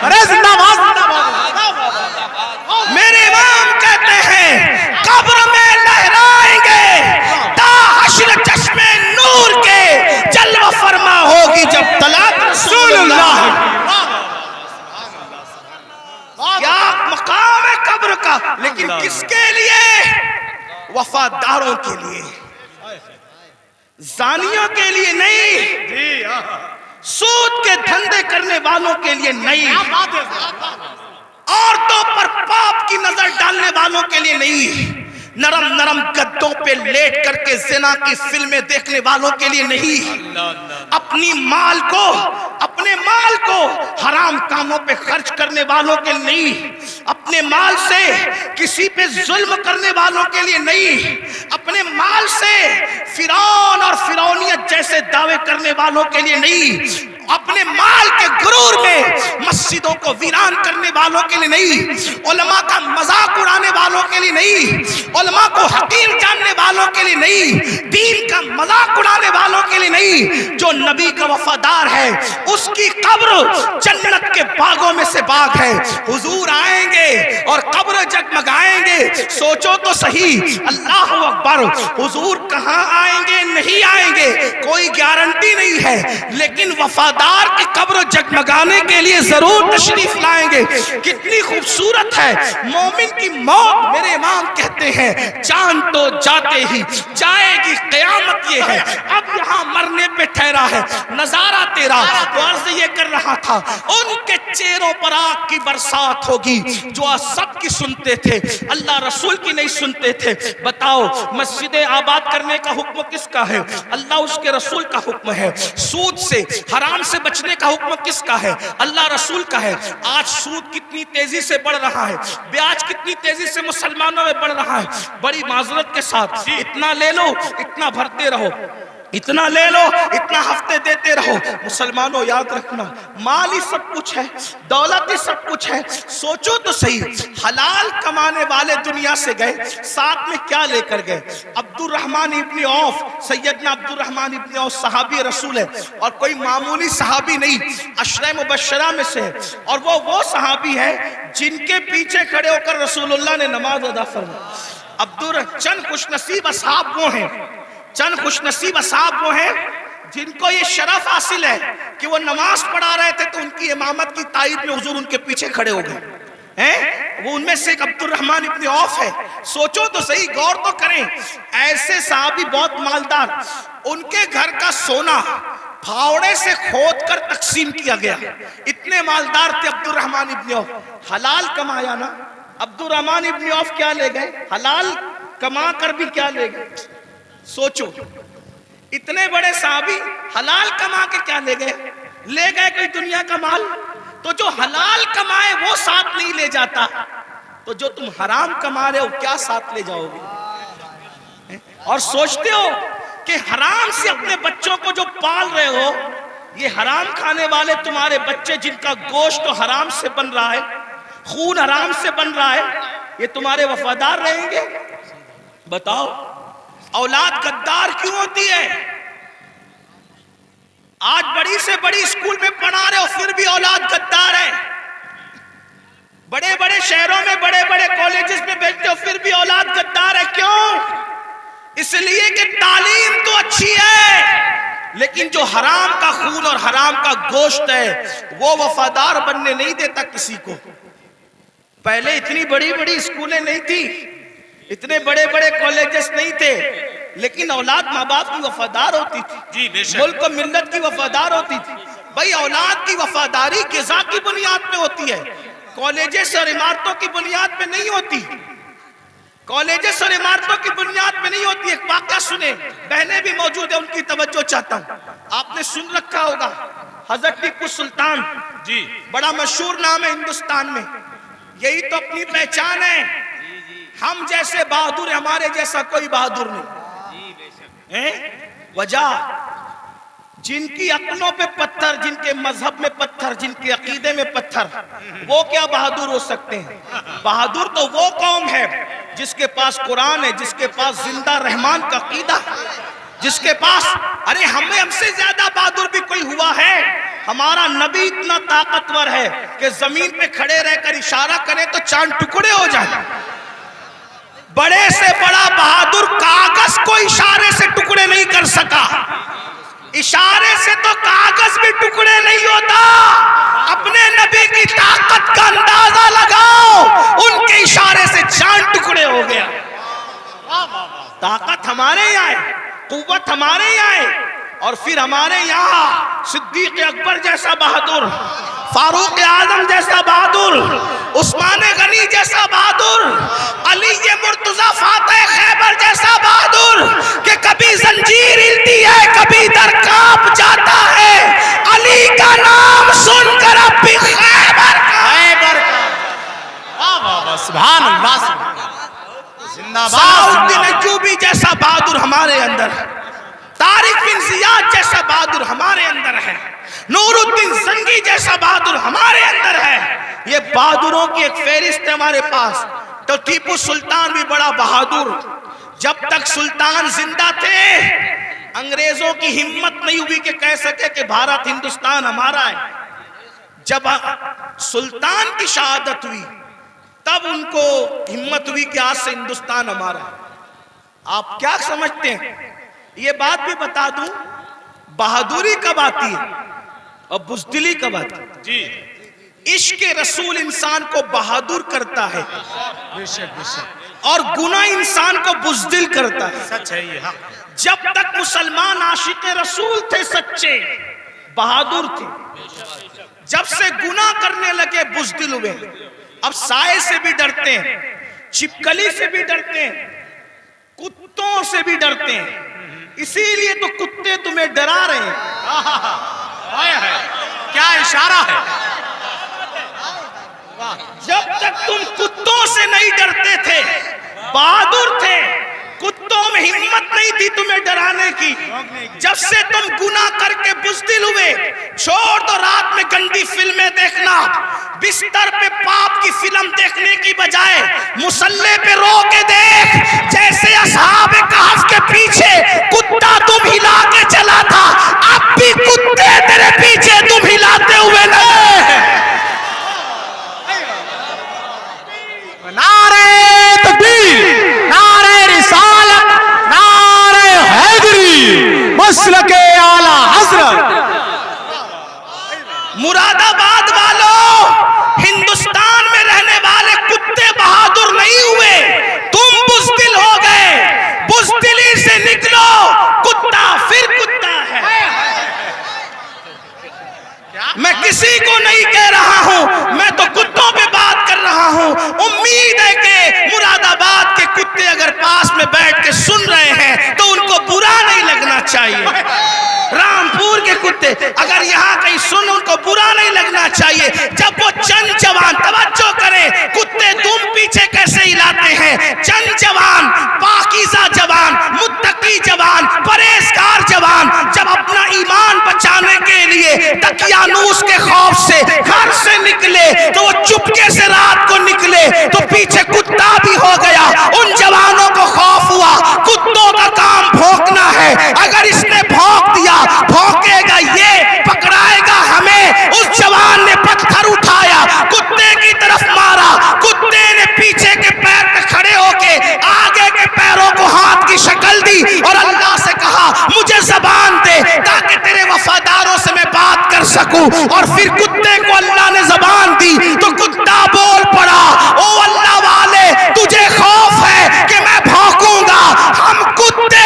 ارے زندہ باد زندہ باد. میرے امام کہتے ہیں قبر میں لہرائیں گے تا حشر چشم نور کے جلوہ فرما ہوگی جب طلعت رسول اللہ. کیا مقام ہے قبر کا، لیکن کس کے لیے؟ وفاداروں کے لیے، زانیوں کے لیے نہیں، سود کے دھندے کرنے والوں کے لیے نہیں، عورتوں پر پاپ کی نظر ڈالنے والوں کے لیے نہیں، نرم نرم گدوں پہ لیٹ کر کے زنا کی فلمیں دیکھنے والوں کے لیے نہیں، اپنے مال کو حرام کاموں پہ خرچ کرنے والوں کے لیے نہیں، اپنے مال سے کسی پہ ظلم کرنے والوں کے لیے نہیں، اپنے مال سے فرعون اور فرعونیت جیسے دعوے کرنے والوں کے لیے نہیں، اپنے مال کے غرور میں مسجدوں کو ویران کرنے والوں کے لیے نہیں، علماء کا مذاق اڑانے والوں کے لیے نہیں، علماء کو حقیر جاننے والوں کے لیے نہیں، دین کا مذاق اڑانے والوں کے لیے نہیں. جو نبی کا وفادار ہے اس کی قبر جنت کے باغوں میں سے باغ ہے. حضور آئیں گے اور قبر جگمگائیں گے. سوچو تو صحیح، اللہ اکبر، حضور کہاں آئیں گے نہیں آئیں گے کوئی گارنٹی نہیں ہے، لیکن وفادار کی قبر جگمگانے کے لیے ضرور تشریف لائیں گے. کتنی خوبصورت ہے مومن کی موت. میرے امام کہتے ہیں جان تو جاتے ہی جائے گی قیامت. یہ ہے اب یہاں مرنے پہ ٹھہرا ہے نظارہ تیرا. تو عرض یہ کر رہا تھا ان کے چہروں پر آگ کی برسات ہوگی جو سب کی سنتے تھے، اللہ رسول کی نہیں سنتے تھے. بتاؤ مسجد آباد کرنے کا حکم کس کا ہے؟ اللہ اس کے رسول کا حکم ہے. سود سے حرام سے بچنے کا حکم کس کا ہے؟ اللہ رسول کا ہے. آج سود کتنی تیزی سے بڑھ رہا ہے، بیاج کتنی تیزی سے مسلمانوں میں بڑھ رہا ہے. بڑی معذرت کے ساتھ اتنا لے لو اتنا بھرتے رہو، اتنا لے لو اتنا ہفتے دیتے رہو. مسلمانوں یاد رکھنا مال ہی سب کچھ ہے، دولت ہی سب کچھ ہے. سوچو تو صحیح، حلال کمانے والے دنیا سے گئے، ساتھ میں کیا لے کر گئے؟ عبد الرحمن ابن عوف، سیدنا عبد الرحمن ابن عوف صحابی رسول ہے اور کوئی معمولی صحابی نہیں، عشرہ مبشرہ میں سے ہے. اور وہ صحابی ہے جن کے پیچھے کھڑے ہو کر رسول اللہ نے نماز ادا فرمائی. چند خوش نصیب اصحاب وہ ہیں، چند خوش نصیب اصحاب وہ ہیں جن کو یہ شرف حاصل ہے کہ وہ نماز پڑھا رہے تھے تو ان کی امامت کی تائید میں حضور ان کے پیچھے کھڑے ہو گئے. وہ ان میں سے ایک عبد الرحمن ابن عوف ہے. سوچو تو صحیح، غور تو کریں. ایسے صحابی بہت مالدار، ان کے گھر کا سونا پھاوڑے سے کھود کر تقسیم کیا گیا. اتنے مالدار تھے عبد الرحمن ابن عوف. حلال کمایا نا. عبد الرحمن ابن عوف کیا لے گئے؟ حلال کما کر بھی کیا لے گئے؟ سوچو، اتنے بڑے صحابی حلال کما کے کیا لے گئے؟ لے گئے کوئی دنیا کا مال. تو جو حلال کمائے وہ ساتھ نہیں لے جاتا، تو جو تم حرام کما رہے ہو کیا ساتھ لے جاؤ گے؟ اور سوچتے ہو کہ حرام سے اپنے بچوں کو جو پال رہے ہو، یہ حرام کھانے والے تمہارے بچے جن کا گوشت تو حرام سے بن رہا ہے، خون حرام سے بن رہا ہے، یہ تمہارے وفادار رہیں گے؟ بتاؤ اولاد غدار کیوں ہوتی ہے؟ آج بڑی سے بڑی اسکول میں پڑھا رہے ہو پھر بھی اولاد غدار ہے. بڑے بڑے شہروں میں بڑے بڑے کالجز میں بیٹھتے ہو پھر بھی اولاد غدار ہے. کیوں؟ اس لیے کہ تعلیم تو اچھی ہے لیکن جو حرام کا خون اور حرام کا گوشت ہے وہ وفادار بننے نہیں دیتا کسی کو. پہلے اتنی بڑی بڑی اسکولیں نہیں تھی، اتنے بڑے بڑے کالجز نہیں تھے. لیکن اولاد ماں باپ کی وفادار ہوتی تھی، جی بے شک، ملک و ملت کی وفادار ہوتی تھی. بھائی اولاد کی وفاداری غذا کی بنیاد پہ ہوتی ہے، کالجز اور عمارتوں کی بنیاد پہ نہیں ہوتی. کالجز اور عمارتوں کی بنیاد پہ نہیں ہوتی. ایک واقعہ سنیں، بہنیں بھی موجود ہیں، ان کی توجہ چاہتا ہوں. آپ نے سن رکھا ہوگا حضرت ٹیپو سلطان، جی بڑا مشہور نام ہے ہندوستان میں. یہی تو اپنی پہچان ہے، ہم جیسے بہادر ہیں، ہمارے جیسا کوئی بہادر نہیں. وجہ جن کی عقلوں پہ پتھر، جن کے مذہب میں پتھر، جن کے عقیدے میں پتھر، وہ کیا بہادر ہو سکتے ہیں؟ بہادر تو وہ قوم ہے جس کے پاس قرآن ہے، جس کے پاس زندہ رحمان کا عقیدہ، جس کے پاس، ارے ہم سے زیادہ بہادر بھی کوئی ہوا ہے؟ ہمارا نبی اتنا طاقتور ہے کہ زمین پہ کھڑے رہ کر اشارہ کرے تو چاند ٹکڑے ہو جائیں. بڑے سے بڑا بہادر کاغذ کو اشارے سے ٹکڑے نہیں کر سکا. اشارے سے تو کاغذ بھی ٹکڑے نہیں ہوتا. اپنے نبی کی طاقت کا اندازہ لگاؤ، ان کے اشارے سے چاند ٹکڑے ہو گیا. طاقت ہمارے یہاں ہے، قوت ہمارے یہاں ہے، اور پھر ہمارے یہاں صدیق اکبر جیسا بہادر، فاروق اعظم جیسا بہادر، عثمان غنی جیسا بہادر، علی مرتضی فاتح خیبر جیسا بہادر کہ کبھی زنجیر ہلتی ہے، کبھی در کانپ جاتا ہے. علی کا نام سن کر اب بھی خیبر سبحان اللہ، زندہ ثناء الدین باد. ایوبی جیسا بہادر ہمارے اندر، طارق بن زیاد جیسا بہادر ہمارے اندر ہے، نور الدین زنگی جیسا بہادر ہمارے اندر ہے. یہ بہادروں کی ایک فہرست ہے ہمارے پاس. تو ٹیپو سلطان بھی بڑا بہادر. جب تک سلطان زندہ تھے انگریزوں کی ہمت نہیں ہوئی کہ کہہ سکے کہ بھارت ہندوستان ہمارا ہے. جب سلطان کی شہادت ہوئی تب ان کو ہمت ہوئی کہ آج سے ہندوستان ہمارا ہے. آپ کیا سمجھتے ہیں؟ یہ بات بھی بتا دوں، بہادری کب آتی ہے اور بزدلی کب آتی ہے؟ جی عشق رسول انسان کو بہادر کرتا ہے بے شک بے شک، اور گناہ انسان کو بزدل کرتا ہے. سچ ہے یہ حق. جب تک مسلمان عاشق رسول تھے، سچے بہادر تھے، جب سے گناہ کرنے لگے بزدل ہوئے. اب سائے سے بھی ڈرتے ہیں، چھپکلی سے بھی ڈرتے ہیں، کتوں سے بھی ڈرتے ہیں. اسی لیے تو کتے تمہیں ڈرا رہے ہیں. کیا اشارہ ہے. جب تک تم کتوں سے نہیں ڈرتے تھے، بہادر تھے، کتوں میں ہمت نہیں تھی تمہیں ڈرانے کی. جب سے تم گناہ کر کے بزدل ہوئے، چھوڑ دو رات میں گندی فلمیں دیکھنا. بستر پہ پاپ کی فلم دیکھنے کی بجائے مصلے پہ رو کے دیکھ. جیسے اصحاب کہف کے پیچھے کتا تم ہلا کے چلا تھا، اب بھی کتے تیرے پیچھے تم ہلاتے ہوئے لگے. نعرہ تکبیر، نعرہ رسالت، نعرہ حیدری، مسلک اعلی حضرت. مراد آباد والوں، ہندوستان میں رہنے والے کتے بہادر نہیں ہوئے، تم بزدل ہو گئے. بزدلی سے نکلو، کتا پھر کتا ہے. میں کسی کو نہیں کہہ رہا ہوں، میں تو کتوں پہ بات کر رہا ہوں. امید ہے کہ مراد آباد کے کتے اگر پاس میں بیٹھ کے سن رہے ہیں تو ان کو برا نہیں لگنا چاہیے. رامپور کے کتے اگر یہاں کہیں سن، ان کو برا نہیں لگنا چاہیے. جب وہ چند جوان، توجہ کریں، کتے تم پیچھے کیسے ہلاتے ہیں. چند جوان، پاکیزہ جوان، متقی جوان، پرہیزگار جوان جب اپنا ایمان بچانے کے لیے دقیانوس کے خوف سے گھر سے نکلے تو وہ چپکے سے رات کو نکلے تو پیچھے کتا بھی ہو گیا. ان جوانوں کو خوف ہوا، کتوں کا کام بھونکنا ہے، اگر اس نے بھونک دیا، بھونکے گا یہ، پکڑائے گا ہمیں. اس جوان نے پتھر اٹھایا، کتے کی طرف مارا. کتے نے پیچھے کے پیر پہ کھڑے ہو کے آگے کے پیروں کو ہاتھ کی شکل دی اور اللہ سے کہا مجھے زبان دے تاکہ تیرے وفاداروں سے میں بات کر سکوں. اور پھر کتے کو اللہ نے زبان دی تو کتا بول پڑا، او اللہ والے، تجھے خوف ہے کہ میں بھونکوں گا، ہم کتے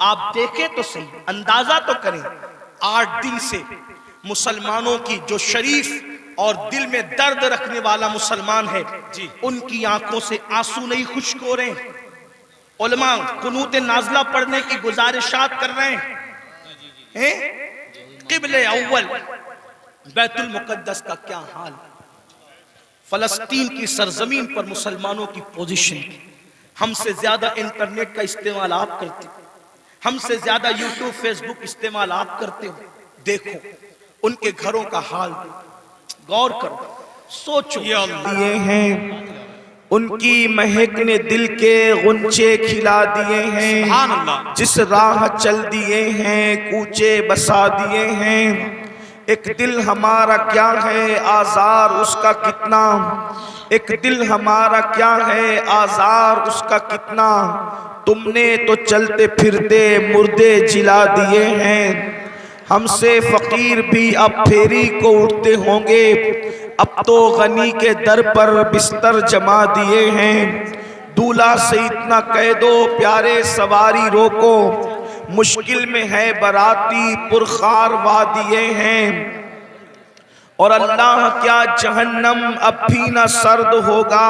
آپ دیکھیں تو صحیح، اندازہ تو کریں، 8 دن سے مسلمانوں کی جو شریف اور دل میں درد رکھنے والا مسلمان ہے ان کی آنکھوں سے آنسو نہیں خشک ہو رہے ہیں۔ علماء قنوت نازلہ پڑھنے کی گزارشات کر رہے ہیں۔ قبلہ اول بیت المقدس کا کیا حال، فلسطین کی سرزمین پر مسلمانوں کی پوزیشن، ہم سے زیادہ انٹرنیٹ کا استعمال آپ کرتے ہو، ہم سے زیادہ یوٹیوب فیس بک استعمال آپ کرتے ہو، دیکھو ان کے گھروں کا حال، غور کرو، سوچو، دیے ہیں ان کی مہک نے دل کے غنچے کھلا دیے ہیں، جس راہ چل دیے ہیں کوچے بسا دیے ہیں، ایک دل ہمارا کیا ہے آزار اس کا کتنا، ایک دل ہمارا کیا ہے آزار اس کا کتنا، تم نے تو چلتے پھرتے مردے جلا دیے ہیں، ہم سے فقیر بھی اب پھیری کو اٹھتے ہوں گے، اب تو غنی کے در پر بستر جما دیے ہیں، دولہا سے اتنا کہہ دو پیارے سواری روکو، مشکل میں ہے باراتی پرخار وادیے ہیں، اور اللہ کیا جہنم اب بھی نہ سرد ہوگا،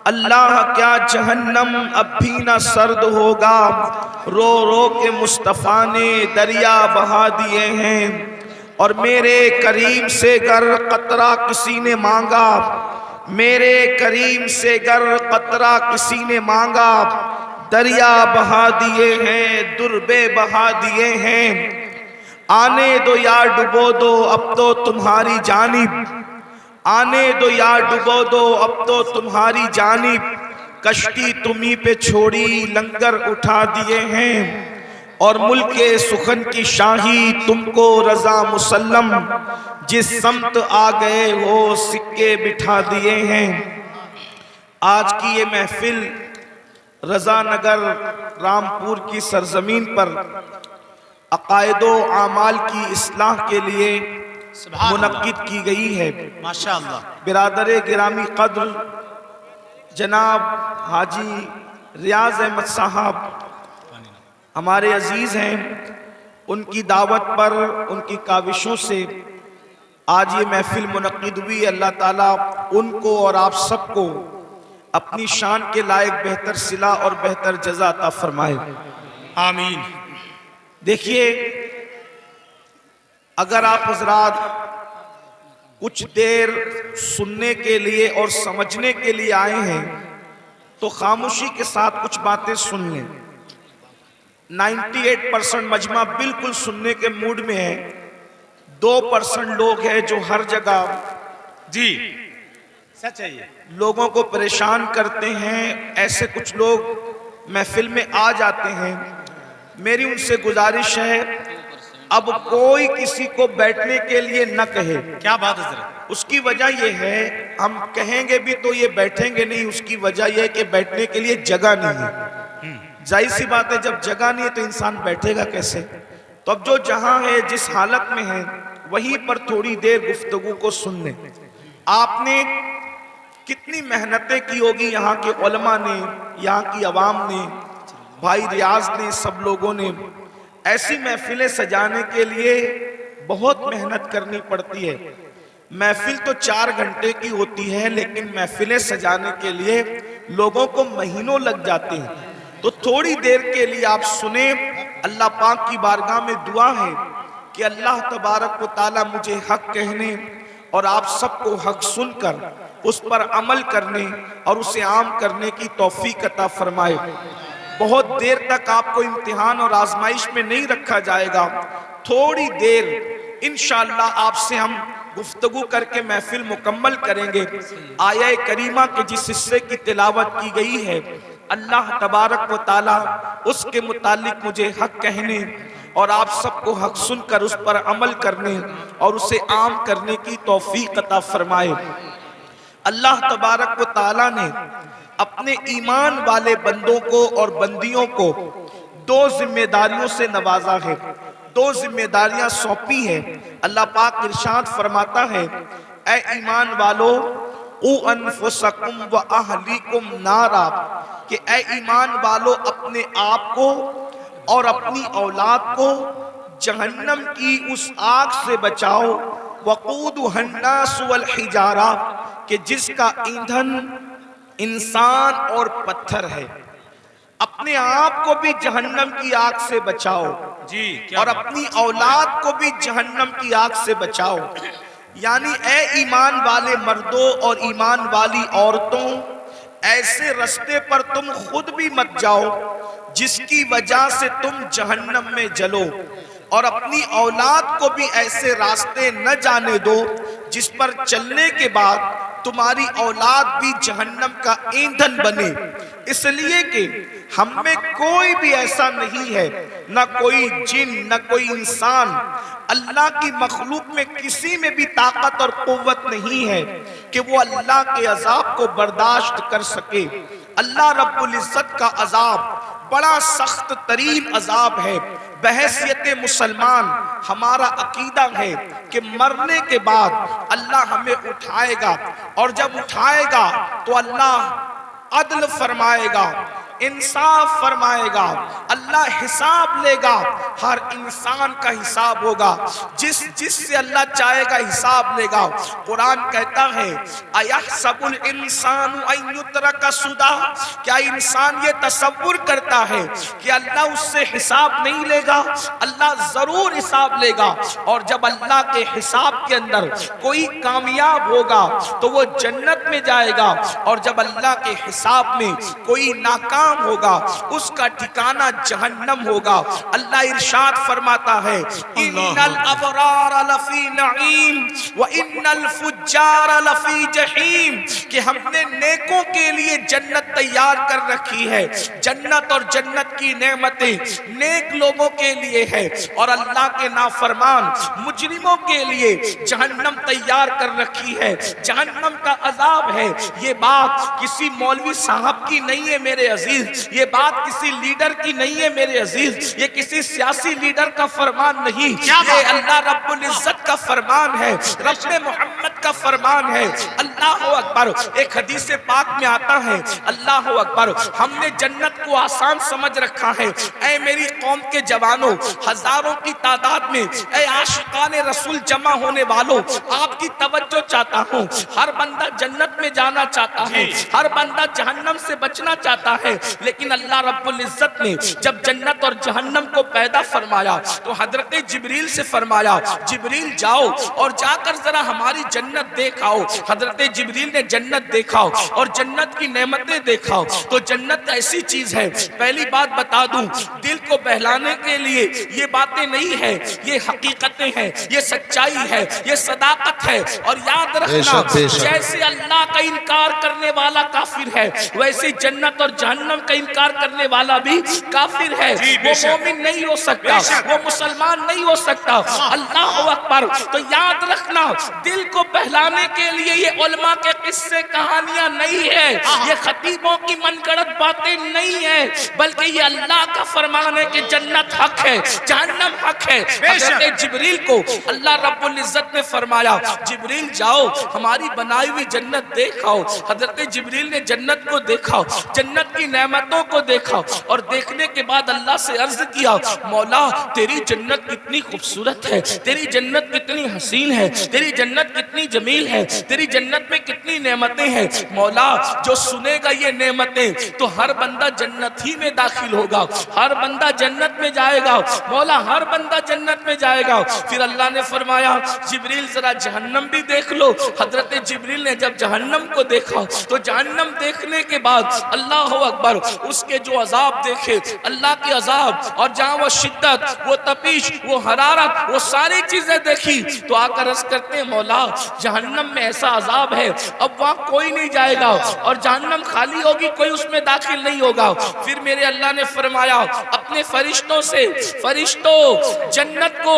اللہ کیا جہنم اب بھی نہ سرد ہوگا، رو رو کے مصطفیٰ نے دریا بہا دیے ہیں، اور میرے کریم سے گر قطرہ کسی نے مانگا، میرے کریم سے گر قطرہ کسی نے مانگا، دریا بہا دیے ہیں دربے بہا دیے ہیں، آنے دو یا ڈبو دو اب تو تمہاری جانب، آنے دو یا ڈبو دو اب تو تمہاری جانب، کشتی تمہیں پہ چھوڑی لنگر اٹھا دیے ہیں، اور ملک سخن کی شاہی تم کو رضا مسلم، جس سمت آ گئے وہ سکے بٹھا دیے ہیں۔ آج کی یہ محفل رضا نگر رامپور کی سرزمین پر عقائد و اعمال کی اصلاح کے لیے منعقد کی گئی ہے۔ ماشاءاللہ، برادر گرامی قدر جناب حاجی ریاض احمد صاحب ہمارے عزیز ہیں، ان کی دعوت پر، ان کی کاوشوں سے آج یہ محفل منعقد ہوئی۔ اللہ تعالیٰ ان کو اور آپ سب کو اپنی شان کے لائق بہتر صلہ اور بہتر جزا عطا فرمائے، آمین۔ دیکھیے، اگر آپ حضرات کچھ دیر سننے کے لیے اور سمجھنے کے لیے آئے ہیں تو خاموشی کے ساتھ کچھ باتیں سن لیں۔ 98% مجمع بالکل سننے کے موڈ میں ہے، 2% لوگ ہیں جو ہر جگہ جی سچ ہے، یہ لوگوں کو پریشان کرتے ہیں، ایسے کچھ لوگ محفل میں آ جاتے ہیں۔ میری ان سے گزارش ہے اب کوئی کسی کو بیٹھنے کے لیے نہ کہے۔ کیا بات حضرت، اس کی وجہ یہ ہے، ہم کہیں گے بھی تو یہ بیٹھیں گے نہیں، اس کی وجہ یہ ہے کہ بیٹھنے کے لیے جگہ نہیں ہے۔ ظاہر سی بات ہے، جب جگہ نہیں ہے تو انسان بیٹھے گا کیسے؟ تو اب جو جہاں ہے، جس حالت میں ہے، وہیں پر تھوڑی دیر گفتگو کو سن لیں۔ آپ نے کتنی محنتیں کی ہوگی، یہاں کے علماء نے، یہاں کی عوام نے، بھائی ریاض نے، سب لوگوں نے ایسی محفلیں سجانے کے لیے بہت محنت کرنی پڑتی ہے۔ محفل تو 4 گھنٹے کی ہوتی ہے، لیکن محفلیں سجانے کے لیے لوگوں کو مہینوں لگ جاتے ہیں۔ تو تھوڑی دیر کے لیے آپ سنیں۔ اللہ پاک کی بارگاہ میں دعا ہے کہ اللہ تبارک و تعالی مجھے حق کہنے اور آپ سب کو حق سن کر اس پر عمل کرنے اور اسے عام کرنے کی توفیق عطا فرمائے۔ بہت دیر تک آپ کو امتحان اور آزمائش میں نہیں رکھا جائے گا، تھوڑی دیر انشاءاللہ آپ سے ہم گفتگو کر کے محفل مکمل کریں گے۔ آیہ کریمہ کے جس حصے کی تلاوت کی گئی ہے، اللہ تبارک و تعالی اس کے متعلق مجھے حق کہنے اور آپ سب کو حق سن کر اس پر عمل کرنے اور اسے عام کرنے کی توفیق عطا فرمائے۔ اللہ تبارک و تعالی نے اپنے ایمان والے بندوں کو اور بندیوں کو 2 ذمہ داریوں سے نوازا ہے، 2 ذمہ داریاں سونپی ہیں۔ اللہ پاک ارشاد فرماتا ہے، اے ایمان والو قُوا انفسکم و اہلیکم نارا، کہ اے ایمان والو اپنے آپ کو اور اپنی اولاد کو جہنم کی اس آگ سے بچاؤ وقودها الناس والحجارہ کہ جس کا ایندھن انسان اور پتھر ہے. اپنے آپ کو بھی جہنم کی آگ سے بچاؤ جی کیا اور اپنی اولاد کو بھی جہنم کی آگ سے بچاؤ. یعنی اے ایمان والے مردوں اور ایمان والی عورتوں، ایسے رستے پر تم خود بھی مت جاؤ جس کی وجہ سے تم جہنم میں جلو، اور اپنی اولاد کو بھی ایسے راستے نہ جانے دو جس پر چلنے کے بعد تمہاری اولاد بھی جہنم کا ایندھن بنے. اس لیے کہ ہم میں کوئی بھی ایسا نہیں ہے، نہ کوئی جن نہ کوئی انسان، اللہ کی مخلوق میں کسی میں بھی طاقت اور قوت نہیں ہے کہ وہ اللہ کے عذاب کو برداشت کر سکے. اللہ رب العزت کا عذاب بڑا سخت ترین عذاب ہے. بحیثیت مسلمان ہمارا عقیدہ ہے کہ مرنے کے بعد اللہ ہمیں اٹھائے گا، اور جب اٹھائے گا تو اللہ عدل فرمائے گا، انصاف فرمائے گا، اللہ حساب لے گا. ہر انسان کا حساب ہوگا، جس سے اللہ چاہے گا حساب لے گا. قرآن کہتا ہے اَيَحْسَبُ الْإِنسَانُ أَن يُتْرَكَ سُدًى، کیا انسان یہ تصور کرتا ہے کہ اللہ اس سے حساب نہیں لے گا؟ اللہ ضرور حساب لے گا. اور جب اللہ کے حساب کے اندر کوئی کامیاب ہوگا تو وہ جنت میں جائے گا، اور جب اللہ کے حساب میں کوئی ناکام ہوگا اس کا ٹھکانہ جہنم ہوگا. اللہ ارشاد فرماتا ہے ان الابرار لفی نعیم وان الفجار لفی جحیم، کہ ہم نے نیکوں کے لیے جنت تیار کر رکھی ہے. جنت اور جنت کی نعمتیں نیک لوگوں کے لیے ہے، اور اللہ کے نافرمان مجرموں کے لیے جہنم تیار کر رکھی ہے. جہنم کا عذاب ہے. یہ بات کسی مولوی صاحب کی نہیں ہے میرے عزیز، یہ بات کسی لیڈر کی نہیں ہے میرے عزیز، یہ کسی سیاسی لیڈر کا فرمان نہیں، یہ اللہ رب العزت کا فرمان ہے، رب محمد کا فرمان ہے. اللہ اکبر. ایک حدیث پاک میں آتا ہے اللہ اکبر، ہم نے جنت کو آسان سمجھ رکھا ہے. اے میری قوم کے جوانوں، ہزاروں کی تعداد میں اے عاشقان رسول جمع ہونے والوں، آپ کی توجہ چاہتا ہوں. ہر بندہ جنت میں جانا چاہتا ہے، ہر بندہ جہنم سے بچنا چاہتا ہے، لیکن اللہ رب العزت نے جب جنت اور جہنم کو پیدا فرمایا تو حضرت جبریل سے فرمایا جبریل جاؤ اور جا کر ذرا ہماری جنت دیکھاؤ. حضرت جبریل نے جنت دیکھاؤ اور جنت کی نعمتیں دیکھاؤ. تو جنت ایسی چیز ہے، پہلی بات بتا دوں، دل کو بہلانے کے لیے یہ باتیں نہیں ہے، یہ حقیقتیں ہیں، یہ سچائی ہے، یہ صداقت ہے. اور یاد رکھنا جیسے اللہ کا انکار کرنے والا کافر ہے، ویسے جنت اور جہنم کا انکار کرنے والا بھی کافر ہے. وہ مومن نہیں ہو سکتا، وہ مسلمان نہیں ہو سکتا. اللہ اکبر. تو یاد رکھنا دل کو بہلانے کے لیے یہ علماء کے قصے کہانیاں نہیں ہے، یہ خطیبوں کی من گڑت باتیں نہیں ہیں، بلکہ یہ اللہ کا فرمان ہے کہ جنت حق ہے، جہنم حق ہے. حضرت جبریل کو اللہ رب العزت نے فرمایا جبریل جاؤ ہماری بنائی ہوئی جنت دیکھاؤ. حضرت جبریل نے جنت کو دیکھا، جنت کی نعمتوں کو دیکھا، اور دیکھنے کے بعد اللہ سے عرض کیا مولا تیری جنت کتنی خوبصورت ہے، تیری جنت کتنی حسین ہے، تیری جنت کتنی جمیل ہے، تیری جنت میں کتنی نعمتیں ہیں. مولا جو سنے گا یہ نعمتیں تو ہر بندہ جنت ہی میں داخل ہوگا، ہر بندہ جنت میں جائے گا. مولا ہر بندہ جنت میں جائے گا. پھر اللہ نے فرمایا جبریل ذرا جہنم بھی دیکھ لو. حضرت جبریل نے جب جہنم کو دیکھا تو جہنم دیکھنے کے بعد اللہ اکبر اس کے جو عذاب دیکھے، اللہ کے عذاب، اور جہاں وہ شدت، وہ تپش، وہ حرارت، وہ ساری چیزیں دیکھی تو آ کر عرض کرتے ہیں مولا جہنم میں ایسا عذاب ہے اب وہاں کوئی نہیں جائے گا، اور جہنم خالی ہوگی، کوئی اس میں داخل نہیں ہوگا. پھر میرے اللہ نے فرمایا اپنے فرشتوں سے، فرشتوں جنت کو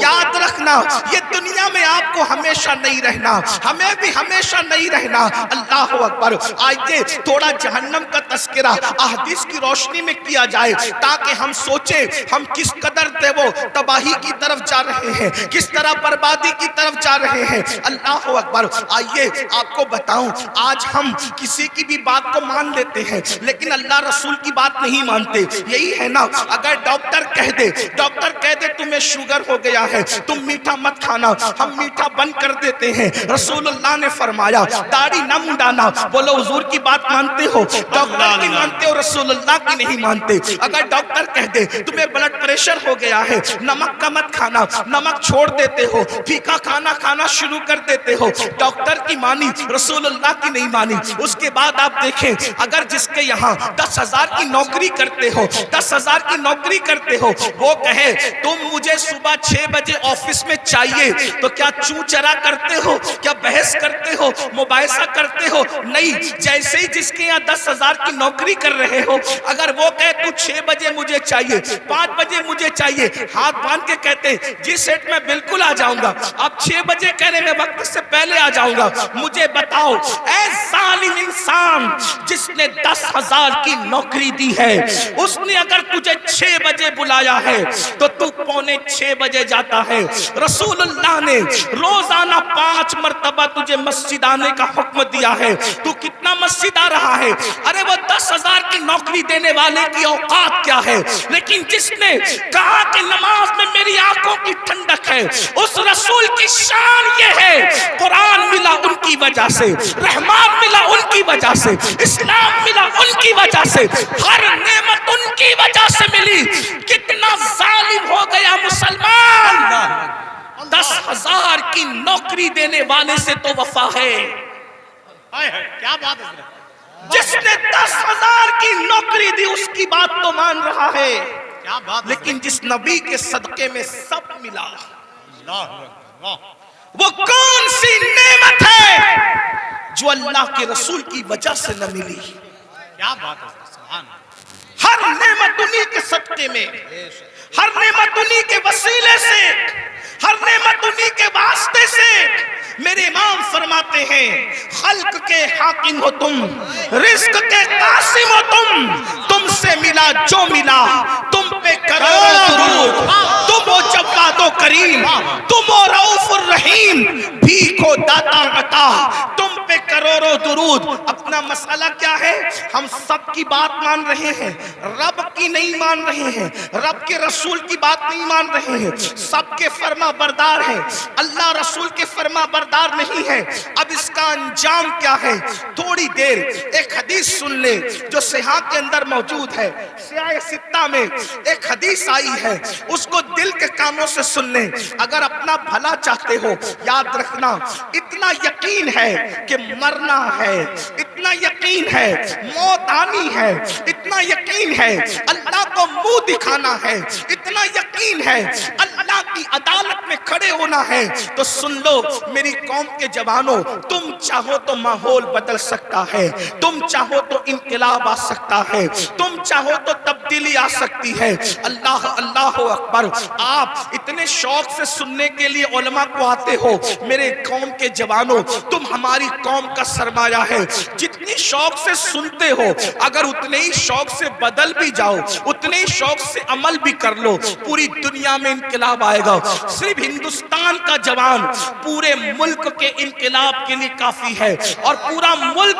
یاد رکھنا یہ دنیا میں آپ کو ہمیشہ نہیں رہنا، ہمیں بھی ہمیشہ نہیں رہنا۔ اللہ اکبر۔ آئیے تھوڑا جہنم کا تذکرہ احادیث کی روشنی میں کیا جائے تاکہ ہم سوچیں ہم کس قدر وہ تباہی کی طرف جا رہے ہیں، کس طرح بربادی کی طرف جا رہے ہیں۔ اللہ اکبر۔ آئیے آپ کو بتاؤں، آج ہم کسی کی بھی بات کو مان لیتے ہیں لیکن اللہ رسول کی بات نہیں مانتے۔ یہی ہے نا، اگر ڈاکٹر کہہ دے تمہیں شوگر ہو گیا ہے، تم میٹھا مت کھانا، ہم میٹھا بند کر دیتے ہیں۔ رسول اللہ نے فرمایا داڑھی نہ منڈانا۔ بولو حضور کی بات مانتے ہو؟ ڈاکٹر کی مانتے ہو، رسول اللہ کی نہیں مانتے۔ اگر ڈاکٹر کہہ دے تمہیں بلڈ پریشر ہو گیا ہے، نمک کا مت کھانا، نمک چھوڑ دیتے ہو، پھیکا کھانا کھانا شروع کر دیتے ہو۔ ڈاکٹر کی مانی، رسول اللہ کی نہیں مانی۔ اس کے بعد آپ دیکھیں اگر جس کے یہاں 10,000 کی نوکری کرتے ہو، 10,000 کی نوکری کرتے ہو، وہ کہے تم مجھے صبح 6 بجے آفس میں چاہیے، تو کیا چوں چرا کرتے ہو؟ کیا بحث کرتے ہو؟ مباحثہ کرتے ہو؟ نہیں۔ جیسے ہی جس کے یہاں 10,000 کی نوکری کر رہے ہو، اگر وہ کہے تو 6 بجے مجھے چاہیے، 5 بجے مجھے چاہیے، ہاتھ باندھ کے کہتے جی سیٹ میں بالکل آ جاؤں گا، اب 6 بجے کہنے میں وقت سے پہلے آ جاؤں گا۔ مجھے بتاؤ اے ظالم انسان، جس نے 10,000 کی نوکری دی ہے، اس نے اگر تجھے 6 بجے بلایا ہے تو تو 5:45 بجے جاتا ہے۔ رسول اللہ نے روزانہ 5 مرتبہ تجھے مسجد آنے کا حکم دیا ہے، تو کتنا مسجد آ رہا ہے؟ ارے وہ 10,000 کی نوکری دینے والے کی اوقات کیا ہے؟ لیکن جس نے کہا کہ نماز میں میری آنکھوں کی ٹھنڈک ہے، اس رسول کی شان یہ ہے، قرآن ملا ان کی وجہ سے، رحمان ملا ان کی وجہ سے، اسلام ملا ان کی وجہ سے، ہر نعمت ان کی وجہ سے ملی۔ کتنا ظالم ہو گیا مسلمان! 10,000 کی نوکری دینے والے سے تو وفا ہے۔ کیا بات ہے! جس نے 10,000 کی نوکری دی اس کی بات تو مان رہا ہے، کیا بات! لیکن جس نبی کے صدقے میں سب ملا، اللہ وہ کون سی نعمت ہے جو اللہ کے رسول کی وجہ سے نہ ملی؟ کیا بات ہے! سبحان اللہ! ہر نعمت انہی کے صدقے میں، ہر نعمت انہی کے وسیلے سے، ہر نعمت انہی کے واسطے سے۔ میرے امام فرماتے ہیں خلق کے حاکم ہو تم، رزق کے قاسم ہو تم سے ملا جو ملا، تم پہ کروڑوں درود، تم ہو جواد و کریم، تم ہو رؤوف الرحیم، بھیکھو داتا عطا، تم پہ کروڑوں درود۔ اپنا مسئلہ کیا ہے؟ ہم سب کی بات مان رہے ہیں، رب کی نہیں مان رہے ہیں، رب کے رسول کی بات نہیں مان رہے ہیں، سب کے فرما بردار ہیں، اللہ رسول کے فرما بردار نہیں ہے۔ اب اس کا انجام کیا ہے؟ تھوڑی دیر ایک حدیث سن لے جو صحیح کے اندر موجود ہے، سیاہ ستہ میں ایک حدیث آئی ہے، اس کو دل کے کانوں سے سن لیں۔ اگر اپنا بھلا چاہتے ہو، یاد رکھنا اتنا یقین ہے کہ مرنا ہے، اتنا یقین ہے موت آنی ہے، اتنا یقین ہے اللہ کو منہ دکھانا ہے، اتنا یقین ہے اللہ کی عدالت میں کھڑے ہونا ہے، تو سن لو میری قوم کے جوانوں، تم چاہو تو ماحول بدل سکتا ہے، تم چاہو تو انقلاب آ سکتا ہے، تم چاہو تو تبدیلی آ سکتی ہے۔ اللہ اللہ اکبر۔ آپ اتنے شوق سے سننے کے لیے علماء کو آتے ہو، میرے قوم کے جوانوں تم ہماری قوم کا سرمایہ ہے، جتنی شوق سے سنتے ہو اگر اتنے ہی شوق سے بدل بھی جاؤ، اتنے ہی شوق سے عمل بھی کر لو، پوری دنیا میں انقلاب آئے گا۔ صرف ہندوستان کا جوان پورے ملک کے انقلاب کے لیے کافی ہے، اور پورا ملک